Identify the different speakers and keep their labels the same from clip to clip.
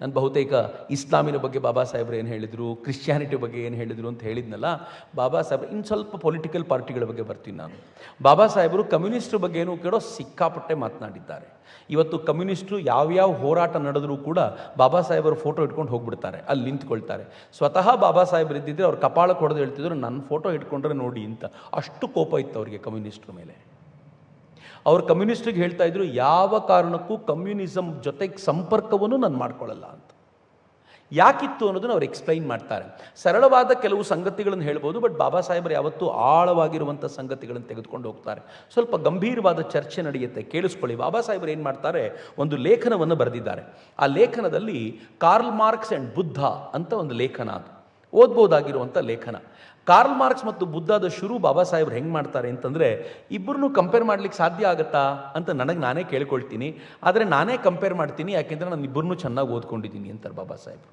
Speaker 1: ನಾನು ಬಹುತೇಕ ಇಸ್ಲಾಮಿನ ಬಗ್ಗೆ ಬಾಬಾ ಸಾಹೇಬ್ರು ಏನು ಹೇಳಿದರು, ಕ್ರಿಶ್ಚಿಯಾನಿಟಿ ಬಗ್ಗೆ ಏನು ಹೇಳಿದರು ಅಂತ ಹೇಳಿದ್ನಲ್ಲ. ಬಾಬಾ ಸಾಹೇಬ್ರು ಇನ್ನು ಸ್ವಲ್ಪ ಪೊಲಿಟಿಕಲ್ ಪಾರ್ಟಿಗಳ ಬಗ್ಗೆ ಬರ್ತೀನಿ ನಾನು. ಬಾಬಾ ಸಾಹೇಬರು ಕಮ್ಯುನಿಸ್ಟ್ರ ಬಗ್ಗೆನೂ ಕೂಡ ಸಿಕ್ಕಾಪಟ್ಟೆ ಮಾತನಾಡಿದ್ದಾರೆ. ಇವತ್ತು ಕಮ್ಯುನಿಸ್ಟ್ರು ಯಾವ್ಯಾವ ಹೋರಾಟ ನಡೆದರೂ ಕೂಡ ಬಾಬಾ ಸಾಹೇಬರ ಫೋಟೋ ಇಟ್ಕೊಂಡು ಹೋಗ್ಬಿಡ್ತಾರೆ, ಅಲ್ಲಿ ನಿಂತ್ಕೊಳ್ತಾರೆ. ಸ್ವತಃ ಬಾಬಾ ಸಾಹೇಬ್ರು ಇದ್ದಿದ್ರೆ ಅವ್ರು ಕಪಾಳಕ್ಕೆ ಹೊಡೆದು ಹೇಳ್ತಿದ್ರು, ನನ್ನ ಫೋಟೋ ಇಟ್ಕೊಂಡ್ರೆ ನೋಡಿ ಅಂತ. ಅಷ್ಟು ಕೋಪ ಇತ್ತು ಅವರಿಗೆ ಕಮ್ಯುನಿಸ್ಟ್ರ ಮೇಲೆ. ಅವ್ರು ಕಮ್ಯುನಿಸ್ಟ್ರಿಗೆ ಹೇಳ್ತಾ ಇದ್ರು, ಯಾವ ಕಾರಣಕ್ಕೂ ಕಮ್ಯುನಿಸಮ್ ಜೊತೆಗೆ ಸಂಪರ್ಕವನ್ನು ನಾನು ಮಾಡ್ಕೊಳ್ಳಲ್ಲ ಅಂತ. ಯಾಕಿತ್ತು ಅನ್ನೋದನ್ನು ಅವ್ರು ಎಕ್ಸ್ಪ್ಲೈನ್ ಮಾಡ್ತಾರೆ. ಸರಳವಾದ ಕೆಲವು ಸಂಗತಿಗಳನ್ನು ಹೇಳ್ಬೋದು, ಬಟ್ ಬಾಬಾ ಸಾಹೇಬರು ಯಾವತ್ತೂ ಆಳವಾಗಿರುವಂಥ ಸಂಗತಿಗಳನ್ನು ತೆಗೆದುಕೊಂಡು ಹೋಗ್ತಾರೆ. ಸ್ವಲ್ಪ ಗಂಭೀರವಾದ ಚರ್ಚೆ ನಡೆಯುತ್ತೆ, ಕೇಳಿಸ್ಕೊಳ್ಳಿ. ಬಾಬಾ ಸಾಹೇಬರು ಏನು ಮಾಡ್ತಾರೆ, ಒಂದು ಲೇಖನವನ್ನು ಬರೆದಿದ್ದಾರೆ. ಆ ಲೇಖನದಲ್ಲಿ ಕಾರ್ಲ್ ಮಾರ್ಕ್ಸ್ ಆ್ಯಂಡ್ ಬುದ್ಧ ಅಂತ ಒಂದು ಲೇಖನ, ಅದು ಓದ್ಬೋದಾಗಿರುವಂಥ ಲೇಖನ. ಕಾರ್ಲ್ ಮಾರ್ಕ್ಸ್ ಮತ್ತು ಬುದ್ಧದ ಶುರು ಬಾಬಾ ಸಾಹೇಬ್ರು ಹೆಂಗೆ ಮಾಡ್ತಾರೆ ಅಂತಂದರೆ, ಇಬ್ಬರನ್ನೂ ಕಂಪೇರ್ ಮಾಡ್ಲಿಕ್ಕೆ ಸಾಧ್ಯ ಆಗುತ್ತಾ ಅಂತ ನಾನೇ ಕೇಳ್ಕೊಳ್ತೀನಿ. ಆದರೆ ನಾನೇ ಕಂಪೇರ್ ಮಾಡ್ತೀನಿ, ಯಾಕೆಂದರೆ ನಾನು ಇಬ್ಬರನ್ನೂ ಚೆನ್ನಾಗಿ ಓದ್ಕೊಂಡಿದ್ದೀನಿ ಅಂತಾರೆ ಬಾಬಾ ಸಾಹೇಬ್ರು.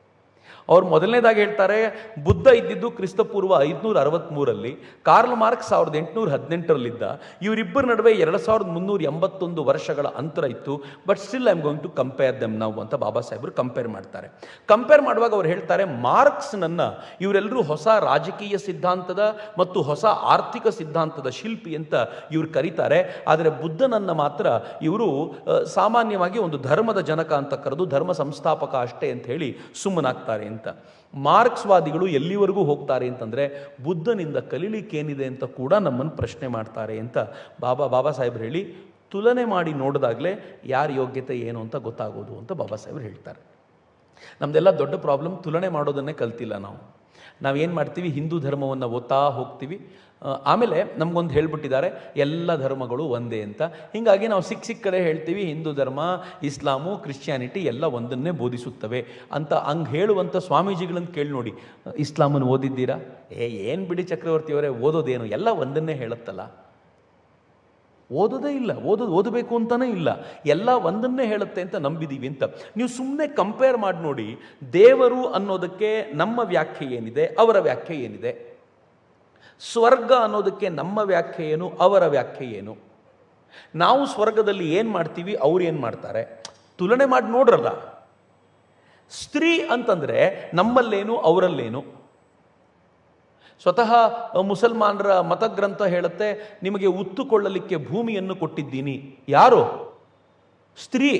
Speaker 1: ಅವ್ರು ಮೊದಲನೇದಾಗಿ ಹೇಳ್ತಾರೆ, ಬುದ್ಧ ಇದ್ದಿದ್ದು ಕ್ರಿಸ್ತಪೂರ್ವ 563ರಲ್ಲಿ, ಕಾರ್ಲ್ ಮಾರ್ಕ್ಸ್ 1818ರಲ್ಲಿದ್ದ. ಇವರಿಬ್ಬರ ನಡುವೆ 2381 ವರ್ಷಗಳ ಅಂತರ ಇತ್ತು. But still I am going to compare them now ಅಂತ ಬಾಬಾ ಸಾಹೇಬರು ಕಂಪೇರ್ ಮಾಡ್ತಾರೆ. ಕಂಪೇರ್ ಮಾಡುವಾಗ ಅವ್ರು ಹೇಳ್ತಾರೆ, ಮಾರ್ಕ್ಸ್ನನ್ನು ಇವರೆಲ್ಲರೂ ಹೊಸ ರಾಜಕೀಯ ಸಿದ್ಧಾಂತದ ಮತ್ತು ಹೊಸ ಆರ್ಥಿಕ ಸಿದ್ಧಾಂತದ ಶಿಲ್ಪಿ ಅಂತ ಇವ್ರು ಕರೀತಾರೆ. ಆದರೆ ಬುದ್ಧನನ್ನು ಮಾತ್ರ ಇವರು ಸಾಮಾನ್ಯವಾಗಿ ಒಂದು ಧರ್ಮದ ಜನಕ ಅಂತ ಕರೆದು ಧರ್ಮ ಸಂಸ್ಥಾಪಕ ಅಷ್ಟೇ ಅಂತ ಹೇಳಿ ಸುಮ್ಮನಾಗ್ತಾರೆ ಅಂತ. ಮಾರ್ಕ್ಸ್ವಾದಿಗಳು ಎಲ್ಲಿವರೆಗೂ ಹೋಗ್ತಾರೆ ಅಂತಂದರೆ, ಬುದ್ಧನಿಂದ ಕಲೀಲಿಕ್ಕೇನಿದೆ ಅಂತ ಕೂಡ ನಮ್ಮನ್ನು ಪ್ರಶ್ನೆ ಮಾಡ್ತಾರೆ ಅಂತ ಬಾಬಾ ಸಾಹೇಬ್ರು ಹೇಳಿ, ತುಲನೆ ಮಾಡಿ ನೋಡಿದಾಗಲೇ ಯಾರ ಯೋಗ್ಯತೆ ಏನು ಅಂತ ಗೊತ್ತಾಗೋದು ಅಂತ ಬಾಬಾ ಸಾಹೇಬ್ರು ಹೇಳ್ತಾರೆ. ನಮ್ಮದೆಲ್ಲ ದೊಡ್ಡ ಪ್ರಾಬ್ಲಮ್, ತುಲನೆ ಮಾಡೋದನ್ನೇ ಕಲ್ತಿಲ್ಲ ನಾವು. ನಾವೇನು ಮಾಡ್ತೀವಿ, ಹಿಂದೂ ಧರ್ಮವನ್ನು ಓದ್ತಾ ಹೋಗ್ತೀವಿ. ಆಮೇಲೆ ನಮಗೊಂದು ಹೇಳ್ಬಿಟ್ಟಿದ್ದಾರೆ, ಎಲ್ಲ ಧರ್ಮಗಳು ಒಂದೇ ಅಂತ. ಹೀಗಾಗಿ ನಾವು ಸಿಕ್ಕ ಕಡೆ ಹೇಳ್ತೀವಿ, ಹಿಂದೂ ಧರ್ಮ, ಇಸ್ಲಾಮು, ಕ್ರಿಶ್ಚಿಯಾನಿಟಿ ಎಲ್ಲ ಒಂದನ್ನೇ ಬೋಧಿಸುತ್ತವೆ ಅಂತ. ಹಂಗೆ ಹೇಳುವಂಥ ಸ್ವಾಮೀಜಿಗಳನ್ನು ಕೇಳಿ ನೋಡಿ, ಇಸ್ಲಾಮನ್ನು ಓದಿದ್ದೀರಾ? ಏನು ಬಿಡಿ ಚಕ್ರವರ್ತಿಯವರೇ, ಓದೋದೇನು, ಎಲ್ಲ ಒಂದನ್ನೇ ಹೇಳುತ್ತಲ್ಲ. ಓದೋದೇ ಇಲ್ಲ, ಓದಬೇಕು ಅಂತಲೇ ಇಲ್ಲ, ಎಲ್ಲ ಒಂದನ್ನೇ ಹೇಳುತ್ತೆ ಅಂತ ನಂಬಿದ್ದೀವಿ ಅಂತ. ನೀವು ಸುಮ್ಮನೆ ಕಂಪೇರ್ ಮಾಡಿ ನೋಡಿ, ದೇವರು ಅನ್ನೋದಕ್ಕೆ ನಮ್ಮ ವ್ಯಾಖ್ಯೆ ಏನಿದೆ, ಅವರ ವ್ಯಾಖ್ಯೆ ಏನಿದೆ. ಸ್ವರ್ಗ ಅನ್ನೋದಕ್ಕೆ ನಮ್ಮ ವ್ಯಾಖ್ಯೆ ಏನು, ಅವರ ವ್ಯಾಖ್ಯೆ ಏನು. ನಾವು ಸ್ವರ್ಗದಲ್ಲಿ ಏನು ಮಾಡ್ತೀವಿ, ಅವ್ರು ಏನು ಮಾಡ್ತಾರೆ, ತುಲನೆ ಮಾಡಿ ನೋಡ್ರಲ್ಲ. ಸ್ತ್ರೀ ಅಂತಂದರೆ ನಮ್ಮಲ್ಲೇನು, ಅವರಲ್ಲೇನು. ಸ್ವತಃ ಮುಸಲ್ಮಾನರ ಮತಗ್ರಂಥ ಹೇಳುತ್ತೆ, ನಿಮಗೆ ಉತ್ತುಕೊಳ್ಳಲಿಕ್ಕೆ ಭೂಮಿಯನ್ನು ಕೊಟ್ಟಿದ್ದೀನಿ. ಯಾರು? ಸ್ತ್ರೀ.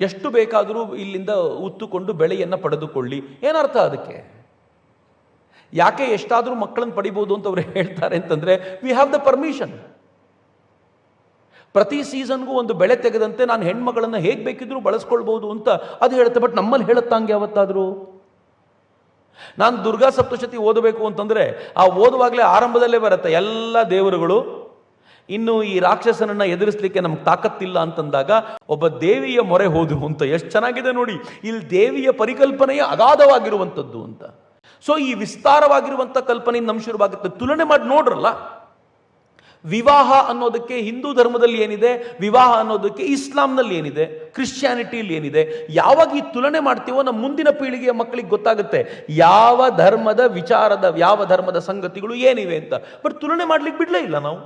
Speaker 1: ಎಷ್ಟು ಬೇಕಾದರೂ ಇಲ್ಲಿಂದ ಉತ್ತುಕೊಂಡು ಬೆಳೆಯನ್ನು ಪಡೆದುಕೊಳ್ಳಿ. ಏನರ್ಥ ಅದಕ್ಕೆ? ಯಾಕೆ ಎಷ್ಟಾದರೂ ಮಕ್ಕಳನ್ನು ಪಡಿಬೋದು ಅಂತ ಅವ್ರು ಹೇಳ್ತಾರೆ ಅಂತಂದರೆ, ವಿ ಹ್ಯಾವ್ ದ ಪರ್ಮಿಷನ್. ಪ್ರತಿ ಸೀಸನ್ಗೂ ಒಂದು ಬೆಳೆ ತೆಗೆದಂತೆ ನಾನು ಹೆಣ್ಮಗಳನ್ನು ಹೇಗೆ ಬೇಕಿದ್ರೂ ಬಳಸ್ಕೊಳ್ಬೋದು ಅಂತ ಅದು ಹೇಳುತ್ತೆ. ಬಟ್ ನಮ್ಮಲ್ಲಿ ಹೇಳುತ್ತಂಗೆ ಯಾವತ್ತಾದರೂ? ನಾನು ದುರ್ಗಾ ಸಪ್ತಶತಿ ಓದಬೇಕು ಅಂತಂದರೆ ಆ ಓದುವಾಗಲೇ ಆರಂಭದಲ್ಲೇ ಬರುತ್ತೆ, ಎಲ್ಲ ದೇವರುಗಳು ಇನ್ನು ಈ ರಾಕ್ಷಸನನ್ನು ಎದುರಿಸಲಿಕ್ಕೆ ನಮ್ಗೆ ತಾಕತ್ತಿಲ್ಲ ಅಂತಂದಾಗ ಒಬ್ಬ ದೇವಿಯ ಮೊರೆ ಹೋದು ಅಂತ. ಎಷ್ಟು ಚೆನ್ನಾಗಿದೆ ನೋಡಿ, ಇಲ್ಲಿ ದೇವಿಯ ಪರಿಕಲ್ಪನೆಯೇ ಅಗಾಧವಾಗಿರುವಂಥದ್ದು ಅಂತ. ಸೊ ಈ ವಿಸ್ತಾರವಾಗಿರುವಂಥ ಕಲ್ಪನೆ ನಮ್ಮ ಶುರುವಾಗುತ್ತೆ. ತುಲನೆ ಮಾಡಿ ನೋಡ್ರಲ್ಲ. ವಿವಾಹ ಅನ್ನೋದಕ್ಕೆ ಹಿಂದೂ ಧರ್ಮದಲ್ಲಿ ಏನಿದೆ, ವಿವಾಹ ಅನ್ನೋದಕ್ಕೆ ಇಸ್ಲಾಂನಲ್ಲಿ ಏನಿದೆ, ಕ್ರಿಶ್ಚಿಯಾನಿಟಿಯಲ್ಲಿ ಏನಿದೆ. ಯಾವಾಗ ಈ ತುಲನೆ ಮಾಡ್ತೀವೋ ನಮ್ಮ ಮುಂದಿನ ಪೀಳಿಗೆಯ ಮಕ್ಕಳಿಗೆ ಗೊತ್ತಾಗುತ್ತೆ ಯಾವ ಧರ್ಮದ ವಿಚಾರದ, ಯಾವ ಧರ್ಮದ ಸಂಗತಿಗಳು ಏನಿವೆ ಅಂತ. ಬಟ್ ತುಲನೆ ಮಾಡ್ಲಿಕ್ಕೆ ಬಿಡಲೇ ಇಲ್ಲ ನಾವು.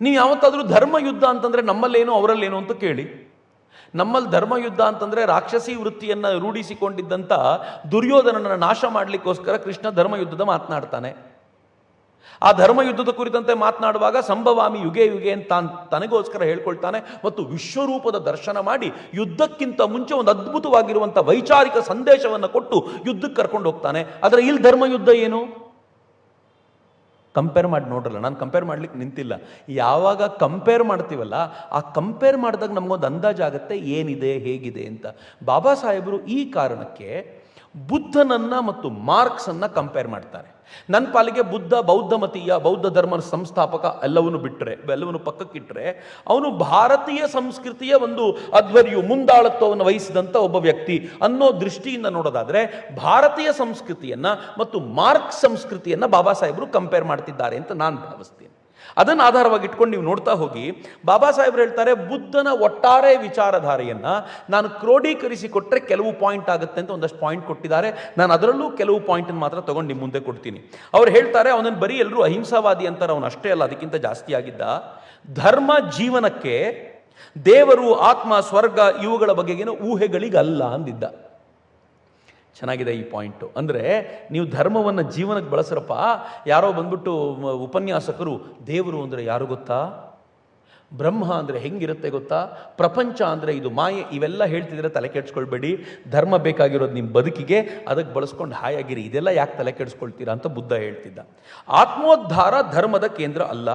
Speaker 1: ನೀವು ಯಾವತ್ತಾದರೂ ಧರ್ಮ ಯುದ್ಧ ಅಂತಂದರೆ ನಮ್ಮಲ್ಲೇನು ಅವರಲ್ಲೇನು ಅಂತ ಕೇಳಿ. ನಮ್ಮಲ್ಲಿ ಧರ್ಮಯುದ್ಧ ಅಂತಂದರೆ ರಾಕ್ಷಸಿ ವೃತ್ತಿಯನ್ನು ರೂಢಿಸಿಕೊಂಡಿದ್ದಂಥ ದುರ್ಯೋಧನನ ನಾಶ ಮಾಡಲಿಕ್ಕೋಸ್ಕರ ಕೃಷ್ಣ ಧರ್ಮಯುದ್ಧದ ಮಾತನಾಡ್ತಾನೆ. ಆ ಧರ್ಮಯುದ್ಧದ ಕುರಿತಂತೆ ಮಾತನಾಡುವಾಗ ಸಂಭವಾಮಿ ಯುಗೆ ಯುಗೆ ಅಂತ ತನಗೋಸ್ಕರ ಹೇಳ್ಕೊಳ್ತಾನೆ ಮತ್ತು ವಿಶ್ವರೂಪದ ದರ್ಶನ ಮಾಡಿ ಯುದ್ಧಕ್ಕಿಂತ ಮುಂಚೆ ಒಂದು ಅದ್ಭುತವಾಗಿರುವಂಥ ವೈಚಾರಿಕ ಸಂದೇಶವನ್ನು ಕೊಟ್ಟು ಯುದ್ಧಕ್ಕೆ ಕರ್ಕೊಂಡು ಹೋಗ್ತಾನೆ. ಆದರೆ ಇಲ್ಲಿ ಧರ್ಮಯುದ್ಧ ಏನು? ಕಂಪೇರ್ ಮಾಡಿ ನೋಡ್ರಲ್ಲ. ನಾನು ಕಂಪೇರ್ ಮಾಡ್ಲಿಕ್ಕೆ ನಿಂತಿಲ್ಲ. ಯಾವಾಗ ಕಂಪೇರ್ ಮಾಡ್ತೀವಲ್ಲ, ಆ ಕಂಪೇರ್ ಮಾಡಿದಾಗ ನಮಗೊಂದು ಅಂದಾಜಾಗುತ್ತೆ ಏನಿದೆ, ಹೇಗಿದೆ ಅಂತ. ಬಾಬಾ ಸಾಹೇಬರು ಈ ಕಾರಣಕ್ಕೆ ಬುದ್ಧನನ್ನು ಮತ್ತು ಮಾರ್ಕ್ಸನ್ನು ಕಂಪೇರ್ ಮಾಡ್ತಾರೆ. ನನ್ನ ಪಾಲಿಗೆ ಬುದ್ಧ ಬೌದ್ಧಮತೀಯ, ಬೌದ್ಧ ಧರ್ಮದ ಸಂಸ್ಥಾಪಕ ಎಲ್ಲವನ್ನು ಪಕ್ಕಕ್ಕಿಟ್ಟರೆ ಅವನು ಭಾರತೀಯ ಸಂಸ್ಕೃತಿಯ ಒಂದು ಅಧ್ವರ್ಯು, ಮುಂದಾಳತ್ವವನ್ನು ವಹಿಸಿದಂಥ ಒಬ್ಬ ವ್ಯಕ್ತಿ ಅನ್ನೋ ದೃಷ್ಟಿಯಿಂದ ನೋಡೋದಾದರೆ ಭಾರತೀಯ ಸಂಸ್ಕೃತಿಯನ್ನು ಮತ್ತು ಮಾರ್ಕ್ಸ್ ಸಂಸ್ಕೃತಿಯನ್ನು ಬಾಬಾ ಸಾಹೇಬರು ಕಂಪೇರ್ ಮಾಡ್ತಿದ್ದಾರೆ ಅಂತ ನಾನು ಭಾವಿಸ್ತೀನಿ. ಅದನ್ನು ಆಧಾರವಾಗಿ ಇಟ್ಕೊಂಡು ನೀವು ನೋಡ್ತಾ ಹೋಗಿ, ಬಾಬಾ ಸಾಹೇಬ್ರು ಹೇಳ್ತಾರೆ, ಬುದ್ಧನ ಒಟ್ಟಾರೆ ವಿಚಾರಧಾರೆಯನ್ನು ನಾನು ಕ್ರೋಢೀಕರಿಸಿಕೊಟ್ರೆ ಕೆಲವು ಪಾಯಿಂಟ್ ಆಗುತ್ತೆ ಅಂತ ಒಂದಷ್ಟು ಪಾಯಿಂಟ್ ಕೊಟ್ಟಿದ್ದಾರೆ. ನಾನು ಅದರಲ್ಲೂ ಕೆಲವು ಪಾಯಿಂಟನ್ನು ಮಾತ್ರ ತೊಗೊಂಡು ನಿಮ್ಮ ಮುಂದೆ ಕೊಡ್ತೀನಿ. ಅವ್ರು ಹೇಳ್ತಾರೆ, ಅವನನ್ನು ಬರೀ ಎಲ್ಲರೂ ಅಹಿಂಸಾವಾದಿ ಅಂತಾರೆ, ಅವನು ಅಷ್ಟೇ ಅಲ್ಲ, ಅದಕ್ಕಿಂತ ಜಾಸ್ತಿ ಆಗಿದ್ದ. ಧರ್ಮ ಜೀವನಕ್ಕೆ ದೇವರು, ಆತ್ಮ, ಸ್ವರ್ಗ ಇವುಗಳ ಬಗೆಗಿನ ಊಹೆಗಳಿಗಲ್ಲ ಅಂದಿದ್ದ. ಚೆನ್ನಾಗಿದೆ ಈ ಪಾಯಿಂಟು. ಅಂದರೆ ನೀವು ಧರ್ಮವನ್ನು ಜೀವನಕ್ಕೆ ಬಳಸ್ರಪ್ಪ. ಯಾರೋ ಬಂದ್ಬಿಟ್ಟು ಉಪನ್ಯಾಸಕರು ದೇವರು ಅಂದರೆ ಯಾರು ಗೊತ್ತಾ, ಬ್ರಹ್ಮ ಅಂದರೆ ಹೆಂಗಿರುತ್ತೆ ಗೊತ್ತಾ, ಪ್ರಪಂಚ ಅಂದರೆ ಇದು ಮಾಯೆ, ಇವೆಲ್ಲ ಹೇಳ್ತಿದ್ರೆ ತಲೆ ಕೆಡಿಸ್ಕೊಳ್ಬೇಡಿ. ಧರ್ಮ ಬೇಕಾಗಿರೋದು ನಿಮ್ಮ ಬದುಕಿಗೆ, ಅದಕ್ಕೆ ಬಳಸ್ಕೊಂಡು ಹಾಯಾಗಿರಿ. ಇದೆಲ್ಲ ಯಾಕೆ ತಲೆ ಕೆಡಿಸ್ಕೊಳ್ತೀರಾ ಅಂತ ಬುದ್ಧ ಹೇಳ್ತಿದ್ದ. ಆತ್ಮೋದ್ಧಾರ ಧರ್ಮದ ಕೇಂದ್ರ ಅಲ್ಲ.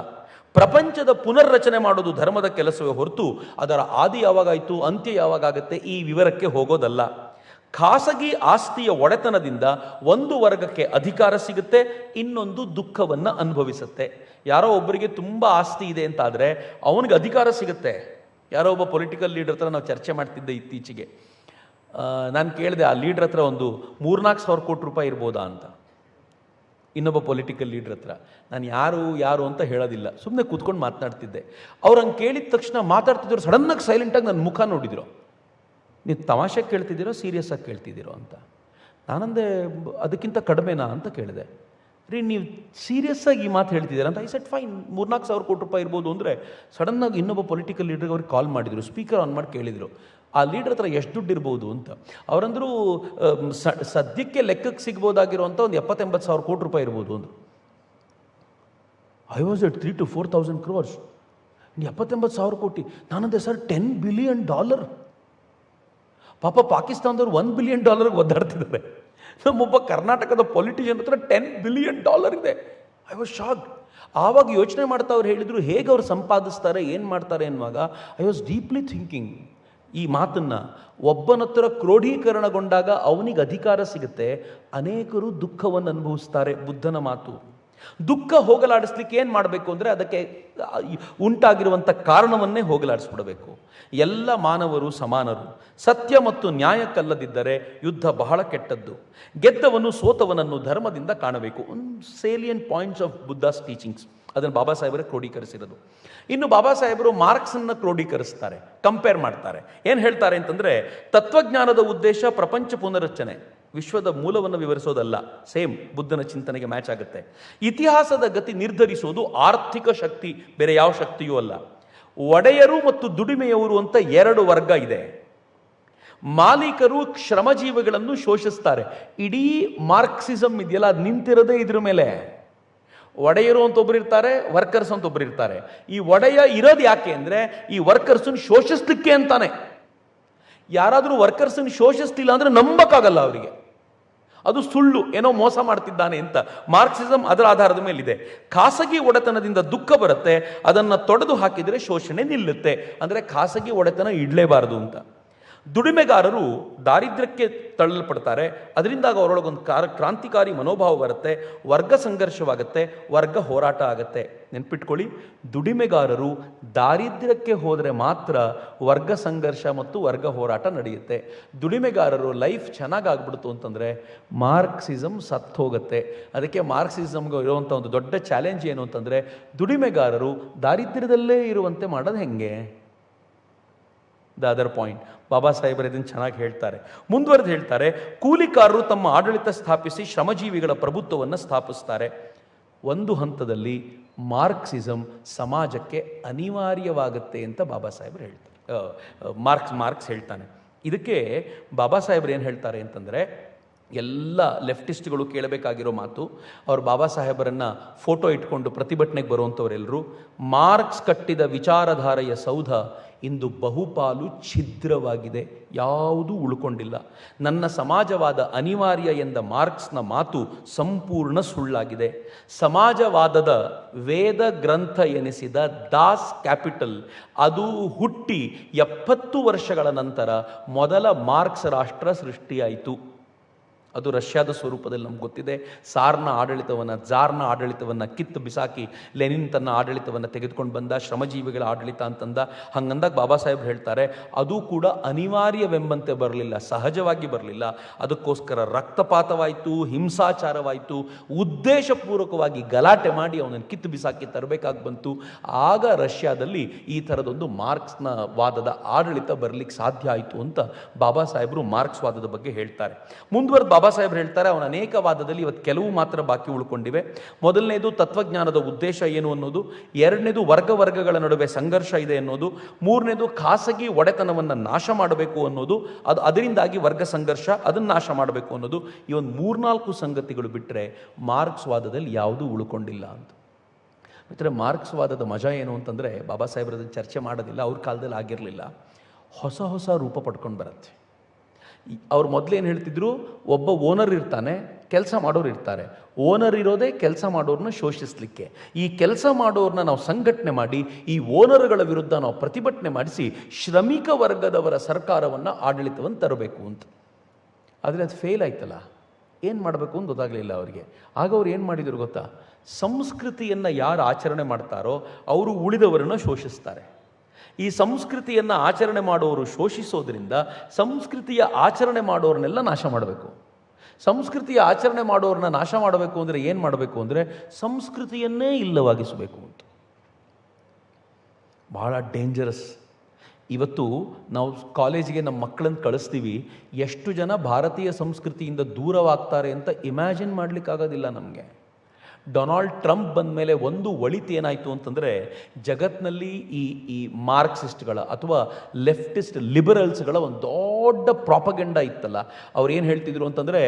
Speaker 1: ಪ್ರಪಂಚದ ಪುನರ್ರಚನೆ ಮಾಡೋದು ಧರ್ಮದ ಕೆಲಸವೇ ಹೊರತು ಅದರ ಆದಿ ಯಾವಾಗಾಯಿತು, ಅಂತ್ಯ ಯಾವಾಗತ್ತೆ ಈ ವಿವರಕ್ಕೆ ಹೋಗೋದಲ್ಲ. ಖಾಸಗಿ ಆಸ್ತಿಯ ಒಡೆತನದಿಂದ ಒಂದು ವರ್ಗಕ್ಕೆ ಅಧಿಕಾರ ಸಿಗುತ್ತೆ, ಇನ್ನೊಂದು ದುಃಖವನ್ನು ಅನುಭವಿಸುತ್ತೆ. ಯಾರೋ ಒಬ್ಬರಿಗೆ ತುಂಬ ಆಸ್ತಿ ಇದೆ ಅಂತಾದರೆ ಅವನಿಗೆ ಅಧಿಕಾರ ಸಿಗುತ್ತೆ. ಯಾರೋ ಒಬ್ಬ ಪೊಲಿಟಿಕಲ್ ಲೀಡರ್ ಹತ್ರ ನಾವು ಚರ್ಚೆ ಮಾಡ್ತಿದ್ದೆ ಇತ್ತೀಚೆಗೆ. ನಾನು ಕೇಳಿದೆ, ಆ ಲೀಡ್ರ್ ಹತ್ರ ಒಂದು 3-4 ಸಾವಿರ ಕೋಟಿ ರೂಪಾಯಿ ಇರ್ಬೋದಾ ಅಂತ. ಇನ್ನೊಬ್ಬ ಪೊಲಿಟಿಕಲ್ ಲೀಡ್ರ್ ಹತ್ರ. ನಾನು ಯಾರು ಅಂತ ಹೇಳೋದಿಲ್ಲ, ಸುಮ್ಮನೆ ಕೂತ್ಕೊಂಡು ಮಾತನಾಡ್ತಿದ್ದೆ. ಅವ್ರು ಹಂಗೆ ಕೇಳಿದ ತಕ್ಷಣ ಮಾತಾಡ್ತಿದ್ರು, ಸಡನ್ನಾಗಿ ಸೈಲೆಂಟಾಗಿ ನನ್ನ ಮುಖ ನೋಡಿದ್ರು. ನೀವು ತಮಾಷೆಗೆ ಕೇಳ್ತಿದ್ದೀರೋ ಸೀರಿಯಸ್ ಆಗಿ ಕೇಳ್ತಿದ್ದೀರೋ ಅಂತ. ನಾನಂದೆ ಅದಕ್ಕಿಂತ ಕಡಿಮೆನಾ ಅಂತ ಕೇಳಿದೆ. ರೀ ನೀವು ಸೀರಿಯಸ್ ಆಗಿ ಈ ಮಾತು ಹೇಳ್ತಿದ್ದೀರಾ ಅಂತ. ಐ ಸೆಟ್ ಫೈನ್, 3-4 ಸಾವಿರ ಕೋಟಿ ರೂಪಾಯಿ ಇರ್ಬೋದು ಅಂದರೆ ಸಡನ್ನಾಗಿ ಇನ್ನೊಬ್ಬ ಪೊಲಿಟಿಕಲ್ ಲೀಡರ್ಗೆ ಅವ್ರಿಗೆ ಕಾಲ್ ಮಾಡಿದರು, ಸ್ಪೀಕರ್ ಆನ್ ಮಾಡಿ ಕೇಳಿದರು ಆ ಲೀಡರ್ ಹತ್ರ ಎಷ್ಟು ದುಡ್ಡು ಇರ್ಬೋದು ಅಂತ. ಅವರಂದರು ಸದ್ಯಕ್ಕೆ ಲೆಕ್ಕಕ್ಕೆ ಸಿಗ್ಬೋದಾಗಿರುವಂಥ ಒಂದು 70-80 ಸಾವಿರ ಕೋಟಿ ರೂಪಾಯಿ ಇರ್ಬೋದು ಅಂದರು. I was at 3,000 to 4,000 crores. 70-80 ಸಾವಿರ ಕೋಟಿ. ನಾನಂದೆ ಸರ್ $10 billion. ಪಾಪ ಪಾಕಿಸ್ತಾನದವ್ರು $1 billion ಒದ್ದಾಡ್ತಿದ್ದಾರೆ. ನಮ್ಮೊಬ್ಬ ಕರ್ನಾಟಕದ ಪೊಲಿಟಿಷಿಯನ್ ಹತ್ರ $10 billion ಇದೆ. I was shocked. ಆವಾಗ ಯೋಚನೆ ಮಾಡ್ತಾ ಅವ್ರು ಹೇಳಿದರು ಹೇಗೆ ಅವ್ರು ಸಂಪಾದಿಸ್ತಾರೆ, ಏನು ಮಾಡ್ತಾರೆ ಅನ್ನುವಾಗ ಐ ವಾಸ್ ಡೀಪ್ಲಿ ಥಿಂಕಿಂಗ್ ಈ ಮಾತನ್ನು. ಒಬ್ಬನ ಹತ್ರ ಕ್ರೋಢೀಕರಣಗೊಂಡಾಗ ಅವನಿಗೆ ಅಧಿಕಾರ ಸಿಗುತ್ತೆ, ಅನೇಕರು ದುಃಖವನ್ನು ಅನುಭವಿಸ್ತಾರೆ. ಬುದ್ಧನ ಮಾತು. ದುಃಖ ಹೋಗಲಾಡಿಸ್ಲಿಕ್ಕೆ ಏನು ಮಾಡಬೇಕು ಅಂದರೆ ಅದಕ್ಕೆ ಉಂಟಾಗಿರುವಂಥ ಕಾರಣವನ್ನೇ ಹೋಗಲಾಡಿಸ್ಬಿಡಬೇಕು. ಎಲ್ಲ ಮಾನವರು ಸಮಾನರು. ಸತ್ಯ ಮತ್ತು ನ್ಯಾಯಕ್ಕಲ್ಲದಿದ್ದರೆ ಯುದ್ಧ ಬಹಳ ಕೆಟ್ಟದ್ದು. ಗೆದ್ದವನು ಸೋತವನನ್ನು ಧರ್ಮದಿಂದ ಕಾಣಬೇಕು. ಸೇಲಿಯನ್ ಪಾಯಿಂಟ್ಸ್ ಆಫ್ ಬುದ್ಧಾಸ್ ಟೀಚಿಂಗ್ಸ್. ಅದನ್ನು ಬಾಬಾ ಸಾಹೇಬರೇ ಕ್ರೋಢೀಕರಿಸಿರೋದು. ಇನ್ನು ಬಾಬಾ ಸಾಹೇಬರು ಮಾರ್ಕ್ಸನ್ನು ಕ್ರೋಢೀಕರಿಸ್ತಾರೆ, ಕಂಪೇರ್ ಮಾಡ್ತಾರೆ. ಏನು ಹೇಳ್ತಾರೆ ಅಂತಂದರೆ, ತತ್ವಜ್ಞಾನದ ಉದ್ದೇಶ ಪ್ರಪಂಚ ಪುನರಚನೆ, ವಿಶ್ವದ ಮೂಲವನ್ನು ವಿವರಿಸೋದಲ್ಲ. ಸೇಮ್ ಬುದ್ಧನ ಚಿಂತನೆಗೆ ಮ್ಯಾಚ್ ಆಗುತ್ತೆ. ಇತಿಹಾಸದ ಗತಿ ನಿರ್ಧರಿಸೋದು ಆರ್ಥಿಕ ಶಕ್ತಿ, ಬೇರೆ ಯಾವ ಶಕ್ತಿಯೂ ಅಲ್ಲ. ಒಡೆಯರು ಮತ್ತು ದುಡಿಮೆಯವರು ಅಂತ 2 ವರ್ಗ ಇದೆ. ಮಾಲೀಕರು ಶ್ರಮಜೀವಿಗಳನ್ನು ಶೋಷಿಸ್ತಾರೆ. ಇಡೀ ಮಾರ್ಕ್ಸಿಸಮ್ ಇದೆಯಲ್ಲ, ಅದು ನಿಂತಿರೋದೇ ಇದ್ರ ಮೇಲೆ. ಒಡೆಯರು ಅಂತ ಒಬ್ರು ಇರ್ತಾರೆ, ವರ್ಕರ್ಸ್ ಅಂತ ಒಬ್ರು ಇರ್ತಾರೆ. ಈ ಒಡೆಯ ಇರೋದು ಯಾಕೆ ಅಂದರೆ ಈ ವರ್ಕರ್ಸನ್ನು ಶೋಷಿಸ್ಲಿಕ್ಕೆ ಅಂತಾನೆ. ಯಾರಾದರೂ ವರ್ಕರ್ಸನ್ನು ಶೋಷಿಸ್ತಿಲ್ಲ ಅಂದರೆ ನಂಬಕ್ಕಾಗಲ್ಲ ಅವರಿಗೆ, ಅದು ಸುಳ್ಳು, ಏನೋ ಮೋಸ ಮಾಡ್ತಿದ್ದಾನೆ ಅಂತ. ಮಾರ್ಕ್ಸಿಸಮ್ ಅದರ ಆಧಾರದ ಮೇಲಿದೆ. ಖಾಸಗಿ ಒಡೆತನದಿಂದ ದುಃಖ ಬರುತ್ತೆ, ಅದನ್ನು ತೊಡೆದು ಹಾಕಿದರೆ ಶೋಷಣೆ ನಿಲ್ಲುತ್ತೆ. ಅಂದರೆ ಖಾಸಗಿ ಒಡೆತನ ಇಡಲೇಬಾರದು ಅಂತ. ದುಡಿಮೆಗಾರರು ದಾರಿದ್ರ್ಯಕ್ಕೆ ತಳ್ಳಲ್ಪಡ್ತಾರೆ. ಅದರಿಂದಾಗ ಅವರೊಳಗೊಂದು ಕ್ರಾಂತಿಕಾರಿ ಮನೋಭಾವ ಬರುತ್ತೆ, ವರ್ಗ ಸಂಘರ್ಷವಾಗುತ್ತೆ, ವರ್ಗ ಹೋರಾಟ ಆಗುತ್ತೆ. ನೆನ್ಪಿಟ್ಕೊಳ್ಳಿ, ದುಡಿಮೆಗಾರರು ದಾರಿದ್ರ್ಯಕ್ಕೆ ಹೋದರೆ ಮಾತ್ರ ವರ್ಗ ಸಂಘರ್ಷ ಮತ್ತು ವರ್ಗ ಹೋರಾಟ ನಡೆಯುತ್ತೆ. ದುಡಿಮೆಗಾರರು ಲೈಫ್ ಚೆನ್ನಾಗಾಗ್ಬಿಡ್ತು ಅಂತಂದರೆ ಮಾರ್ಕ್ಸಿಸಮ್ ಸತ್ತೋಗುತ್ತೆ. ಅದಕ್ಕೆ ಮಾರ್ಕ್ಸಿಸಮ್ಗೆ ಇರುವಂಥ ಒಂದು ದೊಡ್ಡ ಚಾಲೆಂಜ್ ಏನು ಅಂತಂದರೆ, ದುಡಿಮೆಗಾರರು ದಾರಿದ್ರ್ಯದಲ್ಲೇ ಇರುವಂತೆ ಮಾಡೋದು ಹೆಂಗೆ? The other point. ಬಾಬಾ ಸಾಹೇಬರು ಇದನ್ನು ಚೆನ್ನಾಗಿ ಹೇಳ್ತಾರೆ. ಮುಂದುವರೆದು ಹೇಳ್ತಾರೆ, ಕೂಲಿಕಾರರು ತಮ್ಮ ಆಡಳಿತ ಸ್ಥಾಪಿಸಿ ಶ್ರಮಜೀವಿಗಳ ಪ್ರಭುತ್ವವನ್ನು ಸ್ಥಾಪಿಸ್ತಾರೆ. ಒಂದು ಹಂತದಲ್ಲಿ ಮಾರ್ಕ್ಸಿಸಮ್ ಸಮಾಜಕ್ಕೆ ಅನಿವಾರ್ಯವಾಗುತ್ತೆ ಅಂತ ಬಾಬಾ ಸಾಹೇಬರು ಹೇಳ್ತಾರೆ. ಮಾರ್ಕ್ಸ್ ಹೇಳ್ತಾನೆ. ಇದಕ್ಕೆ ಬಾಬಾ ಸಾಹೇಬರು ಏನು ಹೇಳ್ತಾರೆ ಅಂತಂದರೆ, ಎಲ್ಲ ಲೆಫ್ಟಿಸ್ಟ್ಗಳು ಕೇಳಬೇಕಾಗಿರೋ ಮಾತು. ಅವರು ಬಾಬಾ ಸಾಹೇಬರನ್ನು ಫೋಟೋ ಇಟ್ಕೊಂಡು ಪ್ರತಿಭಟನೆಗೆ ಬರುವಂಥವರೆಲ್ಲರೂ, ಮಾರ್ಕ್ಸ್ ಕಟ್ಟಿದ ವಿಚಾರಧಾರೆಯ ಸೌಧ ಇಂದು ಬಹುಪಾಲು ಛಿದ್ರವಾಗಿದೆ, ಯಾವುದೂ ಉಳ್ಕೊಂಡಿಲ್ಲ. ನನ್ನ ಸಮಾಜವಾದ ಅನಿವಾರ್ಯ ಎಂದ ಮಾರ್ಕ್ಸ್ನ ಮಾತು ಸಂಪೂರ್ಣ ಸುಳ್ಳಾಗಿದೆ. ಸಮಾಜವಾದದ ವೇದ ಗ್ರಂಥ ಎನಿಸಿದ ದಾಸ್ ಕ್ಯಾಪಿಟಲ್ ಅದು ಹುಟ್ಟಿ 70 ವರ್ಷಗಳ ನಂತರ ಮೊದಲ ಮಾರ್ಕ್ಸ್ ರಾಷ್ಟ್ರ ಸೃಷ್ಟಿಯಾಯಿತು. ಅದು ರಷ್ಯಾದ ಸ್ವರೂಪದಲ್ಲಿ ನಮ್ಗೆ ಗೊತ್ತಿದೆ. ಜಾರ್ನ ಆಡಳಿತವನ್ನು ಕಿತ್ತು ಬಿಸಾಕಿ ಲೆನಿನ್ ತನ್ನ ಆಡಳಿತವನ್ನು ತೆಗೆದುಕೊಂಡು ಬಂದ, ಶ್ರಮಜೀವಿಗಳ ಆಡಳಿತ ಅಂತಂದ. ಹಂಗಂದಾಗ ಬಾಬಾ ಸಾಹೇಬ್ ಹೇಳ್ತಾರೆ, ಅದು ಕೂಡ ಅನಿವಾರ್ಯವೆಂಬಂತೆ ಬರಲಿಲ್ಲ, ಸಹಜವಾಗಿ ಬರಲಿಲ್ಲ. ಅದಕ್ಕೋಸ್ಕರ ರಕ್ತಪಾತವಾಯಿತು, ಹಿಂಸಾಚಾರವಾಯಿತು, ಉದ್ದೇಶಪೂರ್ವಕವಾಗಿ ಗಲಾಟೆ ಮಾಡಿ ಅವನನ್ನು ಕಿತ್ತು ಬಿಸಾಕಿ ತರಬೇಕಾಗಿ ಬಂತು. ಆಗ ರಷ್ಯಾದಲ್ಲಿ ಈ ಥರದೊಂದು ಮಾರ್ಕ್ಸ್ನ ವಾದದ ಆಡಳಿತ ಬರಲಿಕ್ಕೆ ಸಾಧ್ಯ ಆಯಿತು ಅಂತ ಬಾಬಾ ಸಾಹೇಬರು ಮಾರ್ಕ್ಸ್ ವಾದದ ಬಗ್ಗೆ ಹೇಳ್ತಾರೆ. ಮುಂದುವರೆದು ಬಾಬಾ ಸಾಹೇಬ್ರು ಹೇಳ್ತಾರೆ ಅವನ ಅನೇಕ ವಾದದಲ್ಲಿ ಇವತ್ತು ಕೆಲವು ಮಾತ್ರ ಬಾಕಿ ಉಳ್ಕೊಂಡಿವೆ. ಮೊದಲನೇದು ತತ್ವಜ್ಞಾನದ ಉದ್ದೇಶ ಏನು ಅನ್ನೋದು, ಎರಡನೇದು ವರ್ಗಗಳ ನಡುವೆ ಸಂಘರ್ಷ ಇದೆ ಅನ್ನೋದು, ಮೂರನೇದು ಖಾಸಗಿ ಒಡೆತನವನ್ನು ನಾಶ ಮಾಡಬೇಕು ಅನ್ನೋದು, ಅದರಿಂದಾಗಿ ವರ್ಗ ಸಂಘರ್ಷ, ಅದನ್ನು ನಾಶ ಮಾಡಬೇಕು ಅನ್ನೋದು. ಈ ಒಂದು 3-4 ಸಂಗತಿಗಳು ಬಿಟ್ಟರೆ ಮಾರ್ಕ್ಸ್ ವಾದದಲ್ಲಿ ಯಾವುದೂ ಉಳ್ಕೊಂಡಿಲ್ಲ ಅಂತ. ಮಿತ್ರ, ಮಾರ್ಕ್ಸ್ ವಾದದ ಮಜಾ ಏನು ಅಂತಂದರೆ, ಬಾಬಾ ಸಾಹೇಬ್ರದನ್ನು ಚರ್ಚೆ ಮಾಡೋದಿಲ್ಲ, ಅವ್ರ ಕಾಲದಲ್ಲಿ ಆಗಿರಲಿಲ್ಲ, ಹೊಸ ರೂಪ ಪಡ್ಕೊಂಡು ಬರುತ್ತೆ. ಅವ್ರು ಮೊದಲೇನು ಹೇಳ್ತಿದ್ರು, ಒಬ್ಬ ಓನರ್ ಇರ್ತಾನೆ, ಕೆಲಸ ಮಾಡೋರು ಇರ್ತಾರೆ. ಓನರ್ ಇರೋದೇ ಕೆಲಸ ಮಾಡೋರನ್ನ ಶೋಷಿಸಲಿಕ್ಕೆ. ಈ ಕೆಲಸ ಮಾಡೋರನ್ನ ನಾವು ಸಂಘಟನೆ ಮಾಡಿ ಈ ಓನರ್ಗಳ ವಿರುದ್ಧ ನಾವು ಪ್ರತಿಭಟನೆ ಮಾಡಿಸಿ ಶ್ರಮಿಕ ವರ್ಗದವರ ಸರ್ಕಾರವನ್ನು ಆಡಳಿತವನ್ನು ತರಬೇಕು ಅಂತ. ಆದರೆ ಅದು ಫೇಲ್ ಆಯ್ತಲ್ಲ, ಏನು ಮಾಡಬೇಕು ಅಂತ ಗೊತ್ತಾಗಲಿಲ್ಲ ಅವರಿಗೆ. ಆಗ ಅವ್ರು ಏನು ಮಾಡಿದ್ರು ಗೊತ್ತಾ, ಸಂಸ್ಕೃತಿಯನ್ನು ಯಾರು ಆಚರಣೆ ಮಾಡ್ತಾರೋ ಅವರು ಉಳಿದವರನ್ನು ಶೋಷಿಸ್ತಾರೆ. ಈ ಸಂಸ್ಕೃತಿಯನ್ನು ಆಚರಣೆ ಮಾಡೋರು ಶೋಷಿಸೋದ್ರಿಂದ ಸಂಸ್ಕೃತಿಯ ಆಚರಣೆ ಮಾಡೋರನ್ನೆಲ್ಲ ನಾಶ ಮಾಡಬೇಕು. ಸಂಸ್ಕೃತಿಯ ಆಚರಣೆ ಮಾಡೋರನ್ನ ನಾಶ ಮಾಡಬೇಕು ಅಂದರೆ ಏನು ಮಾಡಬೇಕು ಅಂದರೆ ಸಂಸ್ಕೃತಿಯನ್ನೇ ಇಲ್ಲವಾಗಿಸಬೇಕು ಅಂತ. ಭಾಳ ಡೇಂಜರಸ್. ಇವತ್ತು ನಾವು ಕಾಲೇಜಿಗೆ ನಮ್ಮ ಮಕ್ಕಳನ್ನು ಕಳಿಸ್ತೀವಿ, ಎಷ್ಟು ಜನ ಭಾರತೀಯ ಸಂಸ್ಕೃತಿಯಿಂದ ದೂರವಾಗ್ತಾರೆ ಅಂತ ಇಮ್ಯಾಜಿನ್ ಮಾಡಲಿಕ್ಕಾಗೋದಿಲ್ಲ ನಮಗೆ. ಡೊನಾಲ್ಡ್ ಟ್ರಂಪ್ ಬಂದ ಮೇಲೆ ಒಂದು ಒಳಿತು ಏನಾಯಿತು ಅಂತಂದರೆ, ಜಗತ್ತಿನಲ್ಲಿ ಈ ಮಾರ್ಕ್ಸಿಸ್ಟ್ಗಳ ಅಥವಾ ಲೆಫ್ಟಿಸ್ಟ್ ಲಿಬರಲ್ಸ್ಗಳ ಒಂದು ದೊಡ್ಡ ಪ್ರಾಪಗೆಂಡ ಇತ್ತಲ್ಲ. ಅವ್ರು ಏನು ಹೇಳ್ತಿದ್ರು ಅಂತಂದರೆ,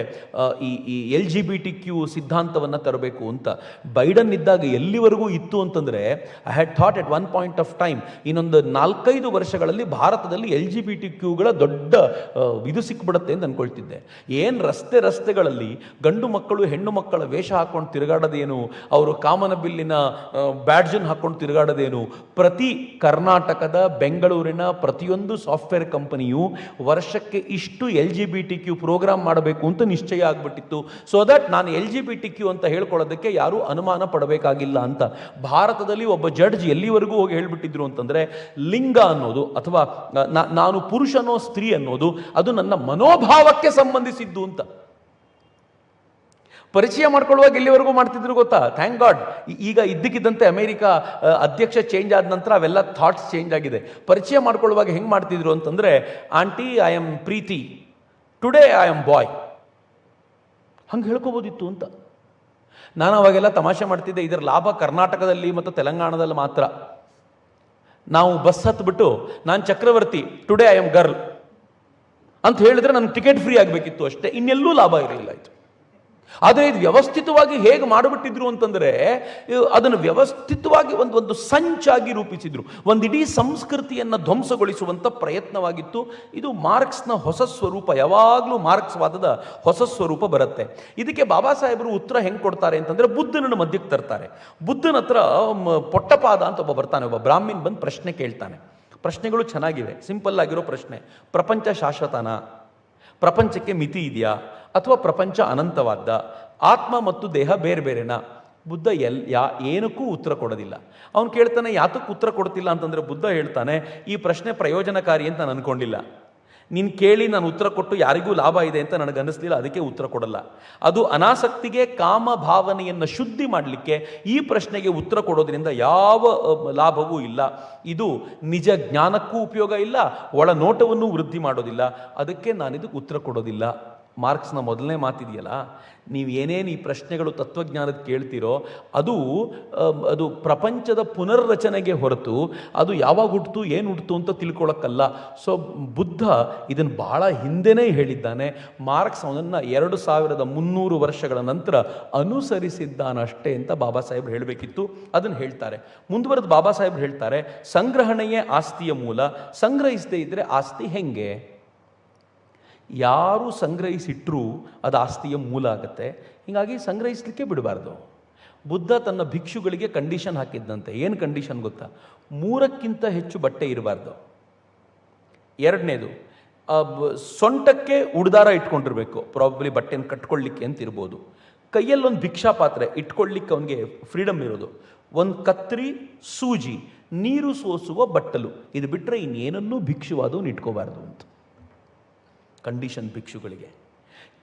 Speaker 1: ಈ LGBTQ ಸಿದ್ಧಾಂತವನ್ನು ತರಬೇಕು ಅಂತ. ಬೈಡನ್ ಇದ್ದಾಗ ಎಲ್ಲಿವರೆಗೂ ಇತ್ತು ಅಂತಂದರೆ, I had thought at one point of time, ಇನ್ನೊಂದು 4-5 ವರ್ಷಗಳಲ್ಲಿ ಭಾರತದಲ್ಲಿ LGBTQಗಳ ದೊಡ್ಡ ಇದು ಸಿಕ್ಬಿಡುತ್ತೆ ಅಂತ ಅಂದ್ಕೊಳ್ತಿದ್ದೆ. ಏನು ರಸ್ತೆಗಳಲ್ಲಿ ಗಂಡು ಮಕ್ಕಳು ಹೆಣ್ಣು ಮಕ್ಕಳ ವೇಷ ಹಾಕೊಂಡು ತಿರುಗಾಡೋದು, ಅವರು ಕಾಮನ ಬಿಲ್ಲಿನ ಬ್ಯಾಡ್ಜನ್ನು ಹಾಕೊಂಡು ತಿರುಗಾಡೋದೇನು. ಪ್ರತಿ ಕರ್ನಾಟಕದ ಬೆಂಗಳೂರಿನ ಪ್ರತಿಯೊಂದು ಸಾಫ್ಟ್ವೇರ್ ಕಂಪನಿಯು ವರ್ಷಕ್ಕೆ ಇಷ್ಟು LGBTQ ಪ್ರೋಗ್ರಾಮ್ ಮಾಡಬೇಕು ಅಂತ ನಿಶ್ಚಯ ಆಗಿಬಿಟ್ಟಿತ್ತು. ಸೊ ದಟ್ ನಾನು LGBTQ ಅಂತ ಹೇಳ್ಕೊಳ್ಳೋದಕ್ಕೆ ಯಾರೂ ಅನುಮಾನ ಪಡಬೇಕಾಗಿಲ್ಲ ಅಂತ. ಭಾರತದಲ್ಲಿ ಒಬ್ಬ ಜಡ್ಜ್ ಎಲ್ಲಿವರೆಗೂ ಹೋಗಿ ಹೇಳ್ಬಿಟ್ಟಿದ್ರು ಅಂತಂದರೆ, ಲಿಂಗ ಅನ್ನೋದು ಅಥವಾ ನಾನು ಪುರುಷನೋ ಸ್ತ್ರೀ ಅನ್ನೋದು ಅದು ನನ್ನ ಮನೋಭಾವಕ್ಕೆ ಸಂಬಂಧಿಸಿದ್ದು ಅಂತ. ಪರಿಚಯ ಮಾಡ್ಕೊಳ್ಳುವಾಗ ಎಲ್ಲಿವರೆಗೂ ಮಾಡ್ತಿದ್ರು ಗೊತ್ತಾ? ಥ್ಯಾಂಕ್ ಗಾಡ್, ಈಗ ಇದ್ದಕ್ಕಿದ್ದಂತೆ ಅಮೆರಿಕ ಅಧ್ಯಕ್ಷ ಚೇಂಜ್ ಆದ ನಂತರ ಅವೆಲ್ಲ ಥಾಟ್ಸ್ ಚೇಂಜ್ ಆಗಿದೆ. ಪರಿಚಯ ಮಾಡ್ಕೊಳ್ಳುವಾಗ ಹೆಂಗೆ ಮಾಡ್ತಿದ್ರು ಅಂತಂದರೆ, aunty I am Preethi, today I am boy, ಹಂಗೆ ಹೇಳ್ಕೋಬೋದಿತ್ತು ಅಂತ. ನಾನು ಅವಾಗೆಲ್ಲ ತಮಾಷೆ ಮಾಡ್ತಿದ್ದೆ, ಇದರ ಲಾಭ ಕರ್ನಾಟಕದಲ್ಲಿ ಮತ್ತು ತೆಲಂಗಾಣದಲ್ಲಿ ಮಾತ್ರ. ನಾವು ಬಸ್ ಹತ್ಬಿಟ್ಟು ನಾನು ಚಕ್ರವರ್ತಿ, ಟುಡೇ ಐ ಆಮ್ ಗರ್ಲ್ ಅಂತ ಹೇಳಿದ್ರೆ ನನಗೆ ಟಿಕೆಟ್ ಫ್ರೀ ಆಗಬೇಕಿತ್ತು ಅಷ್ಟೇ, ಇನ್ನೆಲ್ಲೂ ಲಾಭ ಇರಲಿಲ್ಲ ಆಯಿತು. ಆದರೆ ಇದು ವ್ಯವಸ್ಥಿತವಾಗಿ ಹೇಗೆ ಮಾಡಿಬಿಟ್ಟಿದ್ರು ಅಂತಂದರೆ, ಅದನ್ನು ವ್ಯವಸ್ಥಿತವಾಗಿ ಒಂದು ಸಂಚಾಗಿ ರೂಪಿಸಿದ್ರು. ಒಂದಿಡೀ ಸಂಸ್ಕೃತಿಯನ್ನು ಧ್ವಂಸಗೊಳಿಸುವಂಥ ಪ್ರಯತ್ನವಾಗಿತ್ತು. ಇದು ಮಾರ್ಕ್ಸ್ನ ಹೊಸ ಸ್ವರೂಪ. ಯಾವಾಗಲೂ ಮಾರ್ಕ್ಸ್ ವಾದದ ಹೊಸ ಸ್ವರೂಪ ಬರುತ್ತೆ. ಇದಕ್ಕೆ ಬಾಬಾ ಸಾಹೇಬರು ಉತ್ತರ ಹೆಂಗೆ ಕೊಡ್ತಾರೆ ಅಂತಂದರೆ, ಬುದ್ಧನನ್ನು ಮಧ್ಯಕ್ಕೆ ತರ್ತಾರೆ. ಬುದ್ಧನ ಹತ್ರ ಪೊಟ್ಟಪಾದ ಅಂತ ಒಬ್ಬ ಬರ್ತಾನೆ, ಒಬ್ಬ ಬ್ರಾಹ್ಮಣ ಬಂದು ಪ್ರಶ್ನೆ ಕೇಳ್ತಾನೆ. ಪ್ರಶ್ನೆಗಳು ಚೆನ್ನಾಗಿವೆ, ಸಿಂಪಲ್ ಆಗಿರೋ ಪ್ರಶ್ನೆ. ಪ್ರಪಂಚ ಶಾಶ್ವತನ? ಪ್ರಪಂಚಕ್ಕೆ ಮಿತಿ ಇದೆಯಾ? ಅಥವಾ ಪ್ರಪಂಚ ಅನಂತವಾದ? ಆತ್ಮ ಮತ್ತು ದೇಹ ಬೇರೆ ಬೇರೆನಾ? ಬುದ್ಧ ಏನಕ್ಕೂ ಉತ್ತರ ಕೊಡೋದಿಲ್ಲ. ಅವನು ಕೇಳ್ತಾನೆ, ಯಾತಕ್ಕೆ ಉತ್ತರ ಕೊಡ್ತಿಲ್ಲ ಅಂತಂದರೆ, ಬುದ್ಧ ಹೇಳ್ತಾನೆ, ಈ ಪ್ರಶ್ನೆ ಪ್ರಯೋಜನಕಾರಿ ಅಂತ ನಾನು ಅನ್ಕೊಂಡಿಲ್ಲ. ನೀನು ಕೇಳಿ ನಾನು ಉತ್ತರ ಕೊಟ್ಟು ಯಾರಿಗೂ ಲಾಭ ಇದೆ ಅಂತ ನನಗನ್ನಿಸ್ಲಿಲ್ಲ, ಅದಕ್ಕೆ ಉತ್ತರ ಕೊಡಲ್ಲ. ಅದು ಅನಾಸಕ್ತಿಗೆ, ಕಾಮ ಭಾವನೆಯನ್ನು ಶುದ್ಧಿ ಮಾಡಲಿಕ್ಕೆ ಈ ಪ್ರಶ್ನೆಗೆ ಉತ್ತರ ಕೊಡೋದ್ರಿಂದ ಯಾವ ಲಾಭವೂ ಇಲ್ಲ. ಇದು ನಿಜ ಜ್ಞಾನಕ್ಕೂ ಉಪಯೋಗ ಇಲ್ಲ, ಒಳನೋಟವನ್ನು ವೃದ್ಧಿ ಮಾಡೋದಿಲ್ಲ. ಅದಕ್ಕೆ ನಾನಿದಕ್ಕೆ ಉತ್ತರ ಕೊಡೋದಿಲ್ಲ. ಮಾರ್ಕ್ಸ್ನ ಮೊದಲನೇ ಮಾತಿದೆಯಲ್ಲ, ನೀವು ಏನೇನು ಈ ಪ್ರಶ್ನೆಗಳು ತತ್ವಜ್ಞಾನದ ಕೇಳ್ತೀರೋ ಅದು ಪ್ರಪಂಚದ ಪುನರ್ರಚನೆಗೆ ಹೊರತು ಅದು ಯಾವಾಗ ಹುಟ್ಟಿತು ಏನು ಹುಟ್ಟಿತು ಅಂತ ತಿಳ್ಕೊಳ್ಳೋಕ್ಕಲ್ಲ. ಸೊ ಬುದ್ಧ ಇದನ್ನು ಭಾಳ ಹಿಂದೆನೇ ಹೇಳಿದ್ದಾನೆ. ಮಾರ್ಕ್ಸ್ ಅವನನ್ನು 2300 ವರ್ಷಗಳ ನಂತರ ಅನುಸರಿಸಿದ್ದಾನಷ್ಟೇ ಅಂತ ಬಾಬಾ ಸಾಹೇಬ್ರು ಹೇಳಬೇಕಿತ್ತು. ಅದನ್ನು ಹೇಳ್ತಾರೆ. ಮುಂದುವರೆದು ಬಾಬಾ ಸಾಹೇಬ್ರು ಹೇಳ್ತಾರೆ, ಸಂಗ್ರಹಣೆಯೇ ಆಸ್ತಿಯ ಮೂಲ. ಸಂಗ್ರಹಿಸದೇ ಇದ್ದರೆ ಆಸ್ತಿ ಹೆಂಗೆ? ಯಾರು ಸಂಗ್ರಹಿಸಿಟ್ರೂ ಅದು ಆಸ್ತಿಯ ಮೂಲ ಆಗುತ್ತೆ. ಹೀಗಾಗಿ ಸಂಗ್ರಹಿಸಲಿಕ್ಕೆ ಬಿಡಬಾರ್ದು. ಬುದ್ಧ ತನ್ನ ಭಿಕ್ಷುಗಳಿಗೆ ಕಂಡೀಷನ್ ಹಾಕಿದ್ದಂತೆ. ಏನು ಕಂಡೀಷನ್ ಗೊತ್ತಾ? 3ಕ್ಕಿಂತ ಹೆಚ್ಚು ಬಟ್ಟೆ ಇರಬಾರ್ದು. ಎರಡನೇದು, ಸೊಂಟಕ್ಕೆ ಉಡ್ದಾರ ಇಟ್ಕೊಂಡಿರ್ಬೇಕು, ಪ್ರಾಬಬ್ಲಿ ಬಟ್ಟೆಯನ್ನು ಕಟ್ಕೊಳ್ಳಿಕ್ಕೆ ಅಂತ ಇರ್ಬೋದು. ಕೈಯಲ್ಲೊಂದು ಭಿಕ್ಷಾ ಪಾತ್ರೆ ಇಟ್ಕೊಳ್ಳಿಕ್ಕೆ ಅವನಿಗೆ ಫ್ರೀಡಮ್ ಇರೋದು. ಒಂದು ಕತ್ರಿ, ಸೂಜಿ, ನೀರು ಸೋಸುವ ಬಟ್ಟಲು, ಇದು ಬಿಟ್ಟರೆ ಇನ್ನೇನನ್ನೂ ಭಿಕ್ಷುವಾದವನು ಇಟ್ಕೋಬಾರ್ದು ಅಂತ ಕಂಡೀಷನ್ ಭಿಕ್ಷುಗಳಿಗೆ.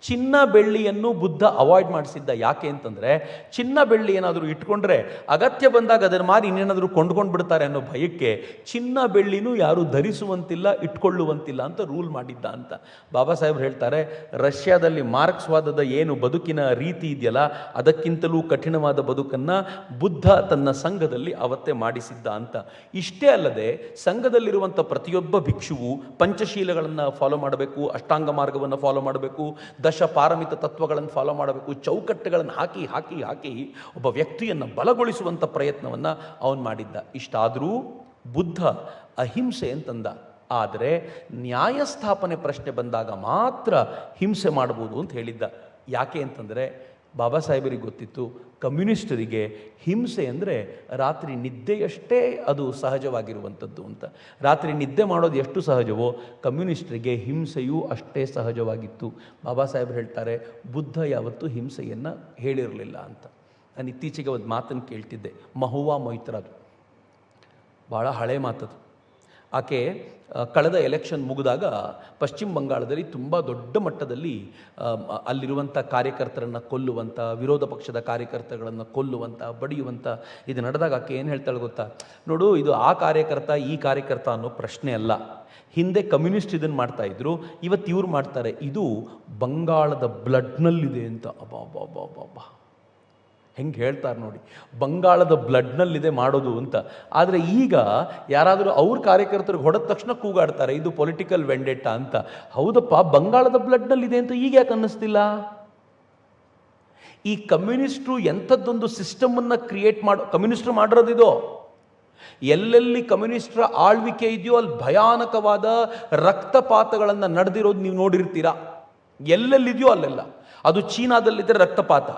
Speaker 1: ಚಿನ್ನ ಬೆಳ್ಳಿಯನ್ನು ಬುದ್ಧ ಅವಾಯ್ಡ್ ಮಾಡಿಸಿದ್ದ. ಯಾಕೆ ಅಂತಂದರೆ, ಚಿನ್ನ ಬೆಳ್ಳಿ ಏನಾದರೂ ಇಟ್ಕೊಂಡ್ರೆ ಅಗತ್ಯ ಬಂದಾಗ ಅದನ್ನು ಮಾರಿ ಇನ್ನೇನಾದರೂ ಕೊಂಡ್ಕೊಂಡು ಬಿಡ್ತಾರೆ ಅನ್ನೋ ಭಯಕ್ಕೆ ಚಿನ್ನ ಬೆಳ್ಳಿನೂ ಯಾರು ಧರಿಸುವಂತಿಲ್ಲ, ಇಟ್ಕೊಳ್ಳುವಂತಿಲ್ಲ ಅಂತ ರೂಲ್ ಮಾಡಿದ್ದ ಅಂತ ಬಾಬಾ ಸಾಹೇಬ್ರು ಹೇಳ್ತಾರೆ. ರಷ್ಯಾದಲ್ಲಿ ಮಾರ್ಕ್ಸ್ವಾದದ ಏನು ಬದುಕಿನ ರೀತಿ ಇದೆಯಲ್ಲ, ಅದಕ್ಕಿಂತಲೂ ಕಠಿಣವಾದ ಬದುಕನ್ನು ಬುದ್ಧ ತನ್ನ ಸಂಘದಲ್ಲಿ ಅವತ್ತೇ ಮಾಡಿಸಿದ್ದ ಅಂತ. ಇಷ್ಟೇ ಅಲ್ಲದೆ ಸಂಘದಲ್ಲಿರುವಂಥ ಪ್ರತಿಯೊಬ್ಬ ಭಿಕ್ಷುವು ಪಂಚಶೀಲಗಳನ್ನು ಫಾಲೋ ಮಾಡಬೇಕು, ಅಷ್ಟಾಂಗ ಮಾರ್ಗವನ್ನು ಫಾಲೋ ಮಾಡಬೇಕು, ದಶ ಪಾರಮಿತ ತತ್ವಗಳನ್ನು ಫಾಲೋ ಮಾಡಬೇಕು. ಚೌಕಟ್ಟುಗಳನ್ನು ಹಾಕಿ ಹಾಕಿ ಹಾಕಿ ಒಬ್ಬ ವ್ಯಕ್ತಿಯನ್ನು ಬಲಗೊಳಿಸುವಂಥ ಪ್ರಯತ್ನವನ್ನು ಅವನು ಮಾಡಿದ್ದ. ಇಷ್ಟಾದರೂ ಬುದ್ಧ ಅಹಿಂಸೆ ಅಂತಂದ. ಆದರೆ ನ್ಯಾಯಸ್ಥಾಪನೆ ಪ್ರಶ್ನೆ ಬಂದಾಗ ಮಾತ್ರ ಹಿಂಸೆ ಮಾಡ್ಬೋದು ಅಂತ ಹೇಳಿದ್ದ. ಯಾಕೆ ಅಂತಂದರೆ, ಬಾಬಾ ಸಾಹೇಬರಿಗೆ ಗೊತ್ತಿತ್ತು, ಕಮ್ಯುನಿಸ್ಟರಿಗೆ ಹಿಂಸೆ ಅಂದರೆ ರಾತ್ರಿ ನಿದ್ದೆಯಷ್ಟೇ ಅದು ಸಹಜವಾಗಿರುವಂಥದ್ದು ಅಂತ. ರಾತ್ರಿ ನಿದ್ದೆ ಮಾಡೋದು ಎಷ್ಟು ಸಹಜವೋ ಕಮ್ಯುನಿಸ್ಟರಿಗೆ ಹಿಂಸೆಯೂ ಅಷ್ಟೇ ಸಹಜವಾಗಿತ್ತು. ಬಾಬಾ ಸಾಹೇಬರು ಹೇಳ್ತಾರೆ, ಬುದ್ಧ ಯಾವತ್ತೂ ಹಿಂಸೆಯನ್ನು ಹೇಳಿರಲಿಲ್ಲ ಅಂತ. ನಾನು ಇತ್ತೀಚೆಗೆ ಒಂದು ಮಾತನ್ನು ಕೇಳ್ತಿದ್ದೆ, ಮಹುವಾ ಮೊಯ್ತ್ರಾದು, ಭಾಳ ಹಳೆ ಮಾತದು. ಆಕೆ ಕಳೆದ ಎಲೆಕ್ಷನ್ ಮುಗಿದಾಗ ಪಶ್ಚಿಮ ಬಂಗಾಳದಲ್ಲಿ ತುಂಬ ದೊಡ್ಡ ಮಟ್ಟದಲ್ಲಿ ಅಲ್ಲಿರುವಂಥ ಕಾರ್ಯಕರ್ತರನ್ನು ಕೊಲ್ಲುವಂಥ, ವಿರೋಧ ಪಕ್ಷದ ಕಾರ್ಯಕರ್ತಗಳನ್ನು ಕೊಲ್ಲುವಂಥ, ಬಡಿಯುವಂಥ ಇದು ನಡೆದಾಗ ಆಕೆ ಏನು ಹೇಳ್ತಾಳೆ ಗೊತ್ತಾ, ನೋಡು, ಇದು ಆ ಕಾರ್ಯಕರ್ತ ಈ ಕಾರ್ಯಕರ್ತ ಅನ್ನೋ ಪ್ರಶ್ನೆ ಅಲ್ಲ. ಹಿಂದೆ ಕಮ್ಯುನಿಸ್ಟ್ ಇದನ್ನು ಮಾಡ್ತಾಯಿದ್ರು, ಇವತ್ತು ಇವ್ರು ಮಾಡ್ತಾರೆ. ಇದು ಬಂಗಾಳದ ಬ್ಲಡ್ನಲ್ಲಿದೆ ಅಂತ. ಅಬ್ಬಾ ಹೆಂಗೆ ಹೇಳ್ತಾರೆ ನೋಡಿ, ಬಂಗಾಳದ ಬ್ಲಡ್ನಲ್ಲಿದೆ ಮಾಡೋದು ಅಂತ. ಆದರೆ ಈಗ ಯಾರಾದರೂ ಅವ್ರ ಕಾರ್ಯಕರ್ತರಿಗೆ ಹೊಡೆದ ತಕ್ಷಣ ಕೂಗಾಡ್ತಾರೆ, ಇದು ಪೊಲಿಟಿಕಲ್ ವೆಂಡೆಟ್ಟಾ ಅಂತ. ಹೌದಪ್ಪ, ಬಂಗಾಳದ ಬ್ಲಡ್ನಲ್ಲಿದೆ ಅಂತ ಈಗ ಯಾಕೆ ಅನ್ನಿಸ್ತಿಲ್ಲ? ಈ ಕಮ್ಯುನಿಸ್ಟ್ರು ಎಂಥದ್ದೊಂದು ಸಿಸ್ಟಮನ್ನು ಕ್ರಿಯೇಟ್ ಕಮ್ಯುನಿಸ್ಟ್ರು ಮಾಡಿರೋದಿದೋ. ಎಲ್ಲೆಲ್ಲಿ ಕಮ್ಯುನಿಸ್ಟ್ರ ಆಳ್ವಿಕೆ ಇದೆಯೋ ಅಲ್ಲಿ ಭಯಾನಕವಾದ ರಕ್ತಪಾತಗಳನ್ನು ನಡೆದಿರೋದು ನೀವು ನೋಡಿರ್ತೀರಾ. ಎಲ್ಲೆಲ್ಲಿದೆಯೋ ಅಲ್ಲೆಲ್ಲ. ಅದು ಚೀನಾದಲ್ಲಿದ್ದರೆ ರಕ್ತಪಾತ,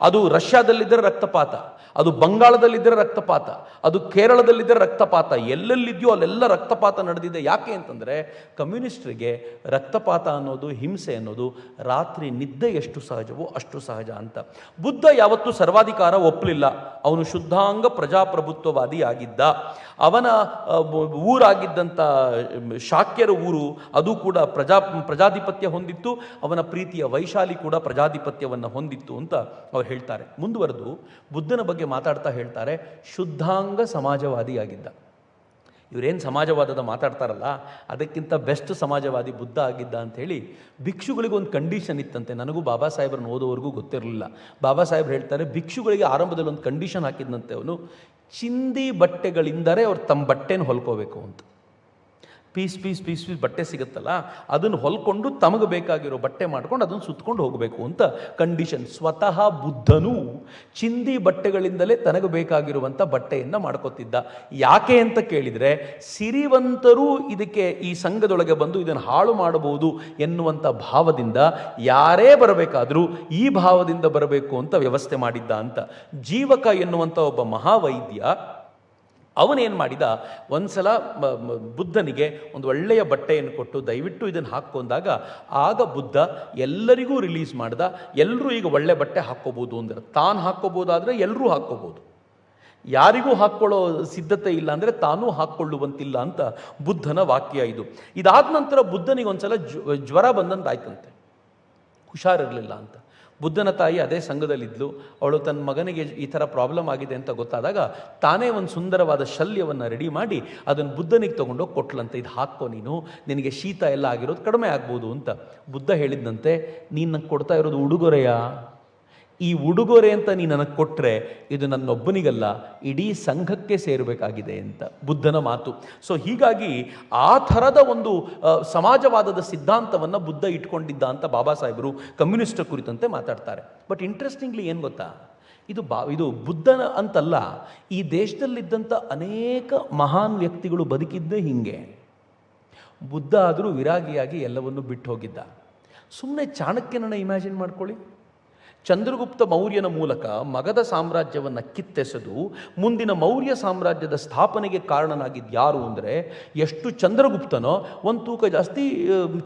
Speaker 1: ಅದು ರಷ್ಯಾದಲ್ಲಿದ್ದರೆ ರಕ್ತಪಾತ, ಅದು ಬಂಗಾಳದಲ್ಲಿದ್ದರೆ ರಕ್ತಪಾತ, ಅದು ಕೇರಳದಲ್ಲಿದ್ದರೆ ರಕ್ತಪಾತ. ಎಲ್ಲೆಲ್ಲಿದೆಯೋ ಅಲ್ಲೆಲ್ಲ ರಕ್ತಪಾತ ನಡೆದಿದೆ. ಯಾಕೆ ಅಂತಂದರೆ ಕಮ್ಯುನಿಸ್ಟ್ರಿಗೆ ರಕ್ತಪಾತ ಅನ್ನೋದು, ಹಿಂಸೆ ಅನ್ನೋದು ರಾತ್ರಿ ನಿದ್ದೆ ಎಷ್ಟು ಸಹಜವೋ ಅಷ್ಟು ಸಹಜ ಅಂತ. ಬುದ್ಧ ಯಾವತ್ತೂ ಸರ್ವಾಧಿಕಾರ ಒಪ್ಪಲಿಲ್ಲ. ಅವನು ಶುದ್ಧಾಂಗ ಪ್ರಜಾಪ್ರಭುತ್ವವಾದಿ ಆಗಿದ್ದ. ಅವನ ಊರಾಗಿದ್ದಂಥ ಶಾಕ್ಯರ ಊರು, ಅದು ಕೂಡ ಪ್ರಜಾಧಿಪತ್ಯ ಹೊಂದಿತ್ತು. ಅವನ ಪ್ರೀತಿಯ ವೈಶಾಲಿ ಕೂಡ ಪ್ರಜಾಧಿಪತ್ಯವನ್ನು ಹೊಂದಿತ್ತು ಅಂತ ಅವ್ರು ಹೇಳ್ತಾರೆ. ಮುಂದುವರೆದು ಬುದ್ಧನ ಬಗ್ಗೆ ಮಾತಾಡ್ತಾ ಹೇಳ್ತಾರೆ, ಶುದ್ಧಾಂಗ ಸಮಾಜವಾದಿಯಾಗಿದ್ದ. ಇವರೇನು ಸಮಾಜವಾದದ ಮಾತಾಡ್ತಾರಲ್ಲ, ಅದಕ್ಕಿಂತ ಬೆಸ್ಟ್ ಸಮಾಜವಾದಿ ಬುದ್ಧ ಆಗಿದ್ದ ಅಂಥೇಳಿ ಭಿಕ್ಷುಗಳಿಗೆ ಒಂದು ಕಂಡೀಷನ್ ಇತ್ತಂತೆ. ನನಗೂ ಬಾಬಾ ಸಾಹೇಬ್ರನ್ನ ಓದೋವರೆಗೂ ಗೊತ್ತಿರಲಿಲ್ಲ. ಬಾಬಾ ಸಾಹೇಬ್ರು ಹೇಳ್ತಾರೆ, ಭಿಕ್ಷುಗಳಿಗೆ ಆರಂಭದಲ್ಲಿ ಒಂದು ಕಂಡೀಷನ್ ಹಾಕಿದ್ದಂತೆ ಅವನು, ಚಿಂದಿ ಬಟ್ಟೆಗಳಿಂದರೆ ಅವ್ರು ತಮ್ಮ ಬಟ್ಟೆನ ಹೊಲ್ಕೋಬೇಕು ಅಂತ. ಪೀಸ್ ಪೀಸ್ ಪೀಸ್ ಪೀಸ್ ಬಟ್ಟೆ ಸಿಗುತ್ತಲ್ಲ, ಅದನ್ನು ಹೊಲ್ಕೊಂಡು ತಮಗೆ ಬೇಕಾಗಿರೋ ಬಟ್ಟೆ ಮಾಡ್ಕೊಂಡು ಅದನ್ನು ಸುತ್ಕೊಂಡು ಹೋಗಬೇಕು ಅಂತ ಕಂಡೀಷನ್. ಸ್ವತಃ ಬುದ್ಧನೂ ಚಿಂದಿ ಬಟ್ಟೆಗಳಿಂದಲೇ ತನಗೆ ಬೇಕಾಗಿರುವಂಥ ಬಟ್ಟೆಯನ್ನು ಮಾಡ್ಕೋತಿದ್ದ. ಯಾಕೆ ಅಂತ ಕೇಳಿದರೆ, ಸಿರಿವಂತರು ಇದಕ್ಕೆ ಈ ಸಂಘದೊಳಗೆ ಬಂದು ಇದನ್ನು ಹಾಳು ಮಾಡಬಹುದು ಎನ್ನುವಂಥ ಭಾವದಿಂದ ಯಾರೇ ಬರಬೇಕಾದರೂ ಈ ಭಾವದಿಂದ ಬರಬೇಕು ಅಂತ ವ್ಯವಸ್ಥೆ ಮಾಡಿದ್ದ ಅಂತ. ಜೀವಕ ಎನ್ನುವಂಥ ಒಬ್ಬ ಮಹಾವೈದ್ಯ ಅವನೇನು ಮಾಡಿದ, ಒಂದು ಸಲ ಬುದ್ಧನಿಗೆ ಒಂದು ಒಳ್ಳೆಯ ಬಟ್ಟೆಯನ್ನು ಕೊಟ್ಟು ದಯವಿಟ್ಟು ಇದನ್ನು ಹಾಕ್ಕೊಂಡಾಗ ಆಗ ಬುದ್ಧ ಎಲ್ಲರಿಗೂ ರಿಲೀಸ್ ಮಾಡ್ದ. ಎಲ್ಲರೂ ಈಗ ಒಳ್ಳೆ ಬಟ್ಟೆ ಹಾಕ್ಕೋಬೋದು ಅಂದ್ರೆ, ತಾನು ಹಾಕ್ಕೋಬೋದಾದರೆ ಎಲ್ಲರೂ ಹಾಕ್ಕೋಬೋದು, ಯಾರಿಗೂ ಹಾಕ್ಕೊಳ್ಳೋ ಸಿದ್ಧತೆ ಇಲ್ಲ ಅಂದರೆ ತಾನೂ ಹಾಕ್ಕೊಳ್ಳುವಂತಿಲ್ಲ ಅಂತ ಬುದ್ಧನ ವಾಕ್ಯ ಇದು. ಇದಾದ ನಂತರ ಬುದ್ಧನಿಗೆ ಒಂದು ಸಲ ಜ್ವರ ಬಂದಂತಾಯ್ತಂತೆ, ಹುಷಾರಿರಲಿಲ್ಲ ಅಂತ. ಬುದ್ಧನ ತಾಯಿ ಅದೇ ಸಂಘದಲ್ಲಿದ್ಲು. ಅವಳು ತನ್ನ ಮಗನಿಗೆ ಈ ಥರ ಪ್ರಾಬ್ಲಮ್ ಆಗಿದೆ ಅಂತ ಗೊತ್ತಾದಾಗ ತಾನೇ ಒಂದು ಸುಂದರವಾದ ಶಲ್ಯವನ್ನು ರೆಡಿ ಮಾಡಿ ಅದನ್ನು ಬುದ್ಧನಿಗೆ ತೊಗೊಂಡೋಗಿ ಕೊಟ್ಲಂತೆ, ಇದು ಹಾಕ್ಕೋ ನೀನು, ನಿನಗೆ ಶೀತ ಎಲ್ಲ ಆಗಿರೋದು ಕಡಿಮೆ ಆಗ್ಬೋದು ಅಂತ. ಬುದ್ಧ ಹೇಳಿದ್ದಂತೆ, ನೀನು ನನಗೆ ಕೊಡ್ತಾ ಇರೋದು ಉಡುಗೊರೆಯ? ಈ ಉಡುಗೊರೆ ಅಂತ ನೀನು ನನಗೆ ಕೊಟ್ಟರೆ ಇದು ನನ್ನೊಬ್ಬನಿಗಲ್ಲ, ಇಡೀ ಸಂಘಕ್ಕೆ ಸೇರಬೇಕಾಗಿದೆ ಅಂತ ಬುದ್ಧನ ಮಾತು. ಸೊ ಹೀಗಾಗಿ ಆ ಥರದ ಒಂದು ಸಮಾಜವಾದದ ಸಿದ್ಧಾಂತವನ್ನು ಬುದ್ಧ ಇಟ್ಕೊಂಡಿದ್ದ ಅಂತ ಬಾಬಾ ಸಾಹೇಬರು ಕಮ್ಯುನಿಸ್ಟರ ಕುರಿತಂತೆ ಮಾತಾಡ್ತಾರೆ. ಬಟ್ ಇಂಟ್ರೆಸ್ಟಿಂಗ್ಲಿ ಏನು ಗೊತ್ತಾ, ಇದು ಬುದ್ಧನ ಅಂತಲ್ಲ, ಈ ದೇಶದಲ್ಲಿದ್ದಂಥ ಅನೇಕ ಮಹಾನ್ ವ್ಯಕ್ತಿಗಳು ಬದುಕಿದ್ದೇ ಹೀಗೆ. ಬುದ್ಧ ಆದರೂ ವಿರಾಗಿಯಾಗಿ ಎಲ್ಲವನ್ನು ಬಿಟ್ಟು ಹೋಗಿದ್ದ. ಸುಮ್ಮನೆ ಚಾಣಕ್ಯನನ್ನು ಇಮ್ಯಾಜಿನ್ ಮಾಡ್ಕೊಳ್ಳಿ. ಚಂದ್ರಗುಪ್ತ ಮೌರ್ಯನ ಮೂಲಕ ಮಗಧ ಸಾಮ್ರಾಜ್ಯವನ್ನು ಕಿತ್ತೆಸೆದು ಮುಂದಿನ ಮೌರ್ಯ ಸಾಮ್ರಾಜ್ಯದ ಸ್ಥಾಪನೆಗೆ ಕಾರಣನಾಗಿದ್ದು ಯಾರು ಅಂದರೆ, ಎಷ್ಟು ಚಂದ್ರಗುಪ್ತನೋ ಒಂದು ತೂಕ ಜಾಸ್ತಿ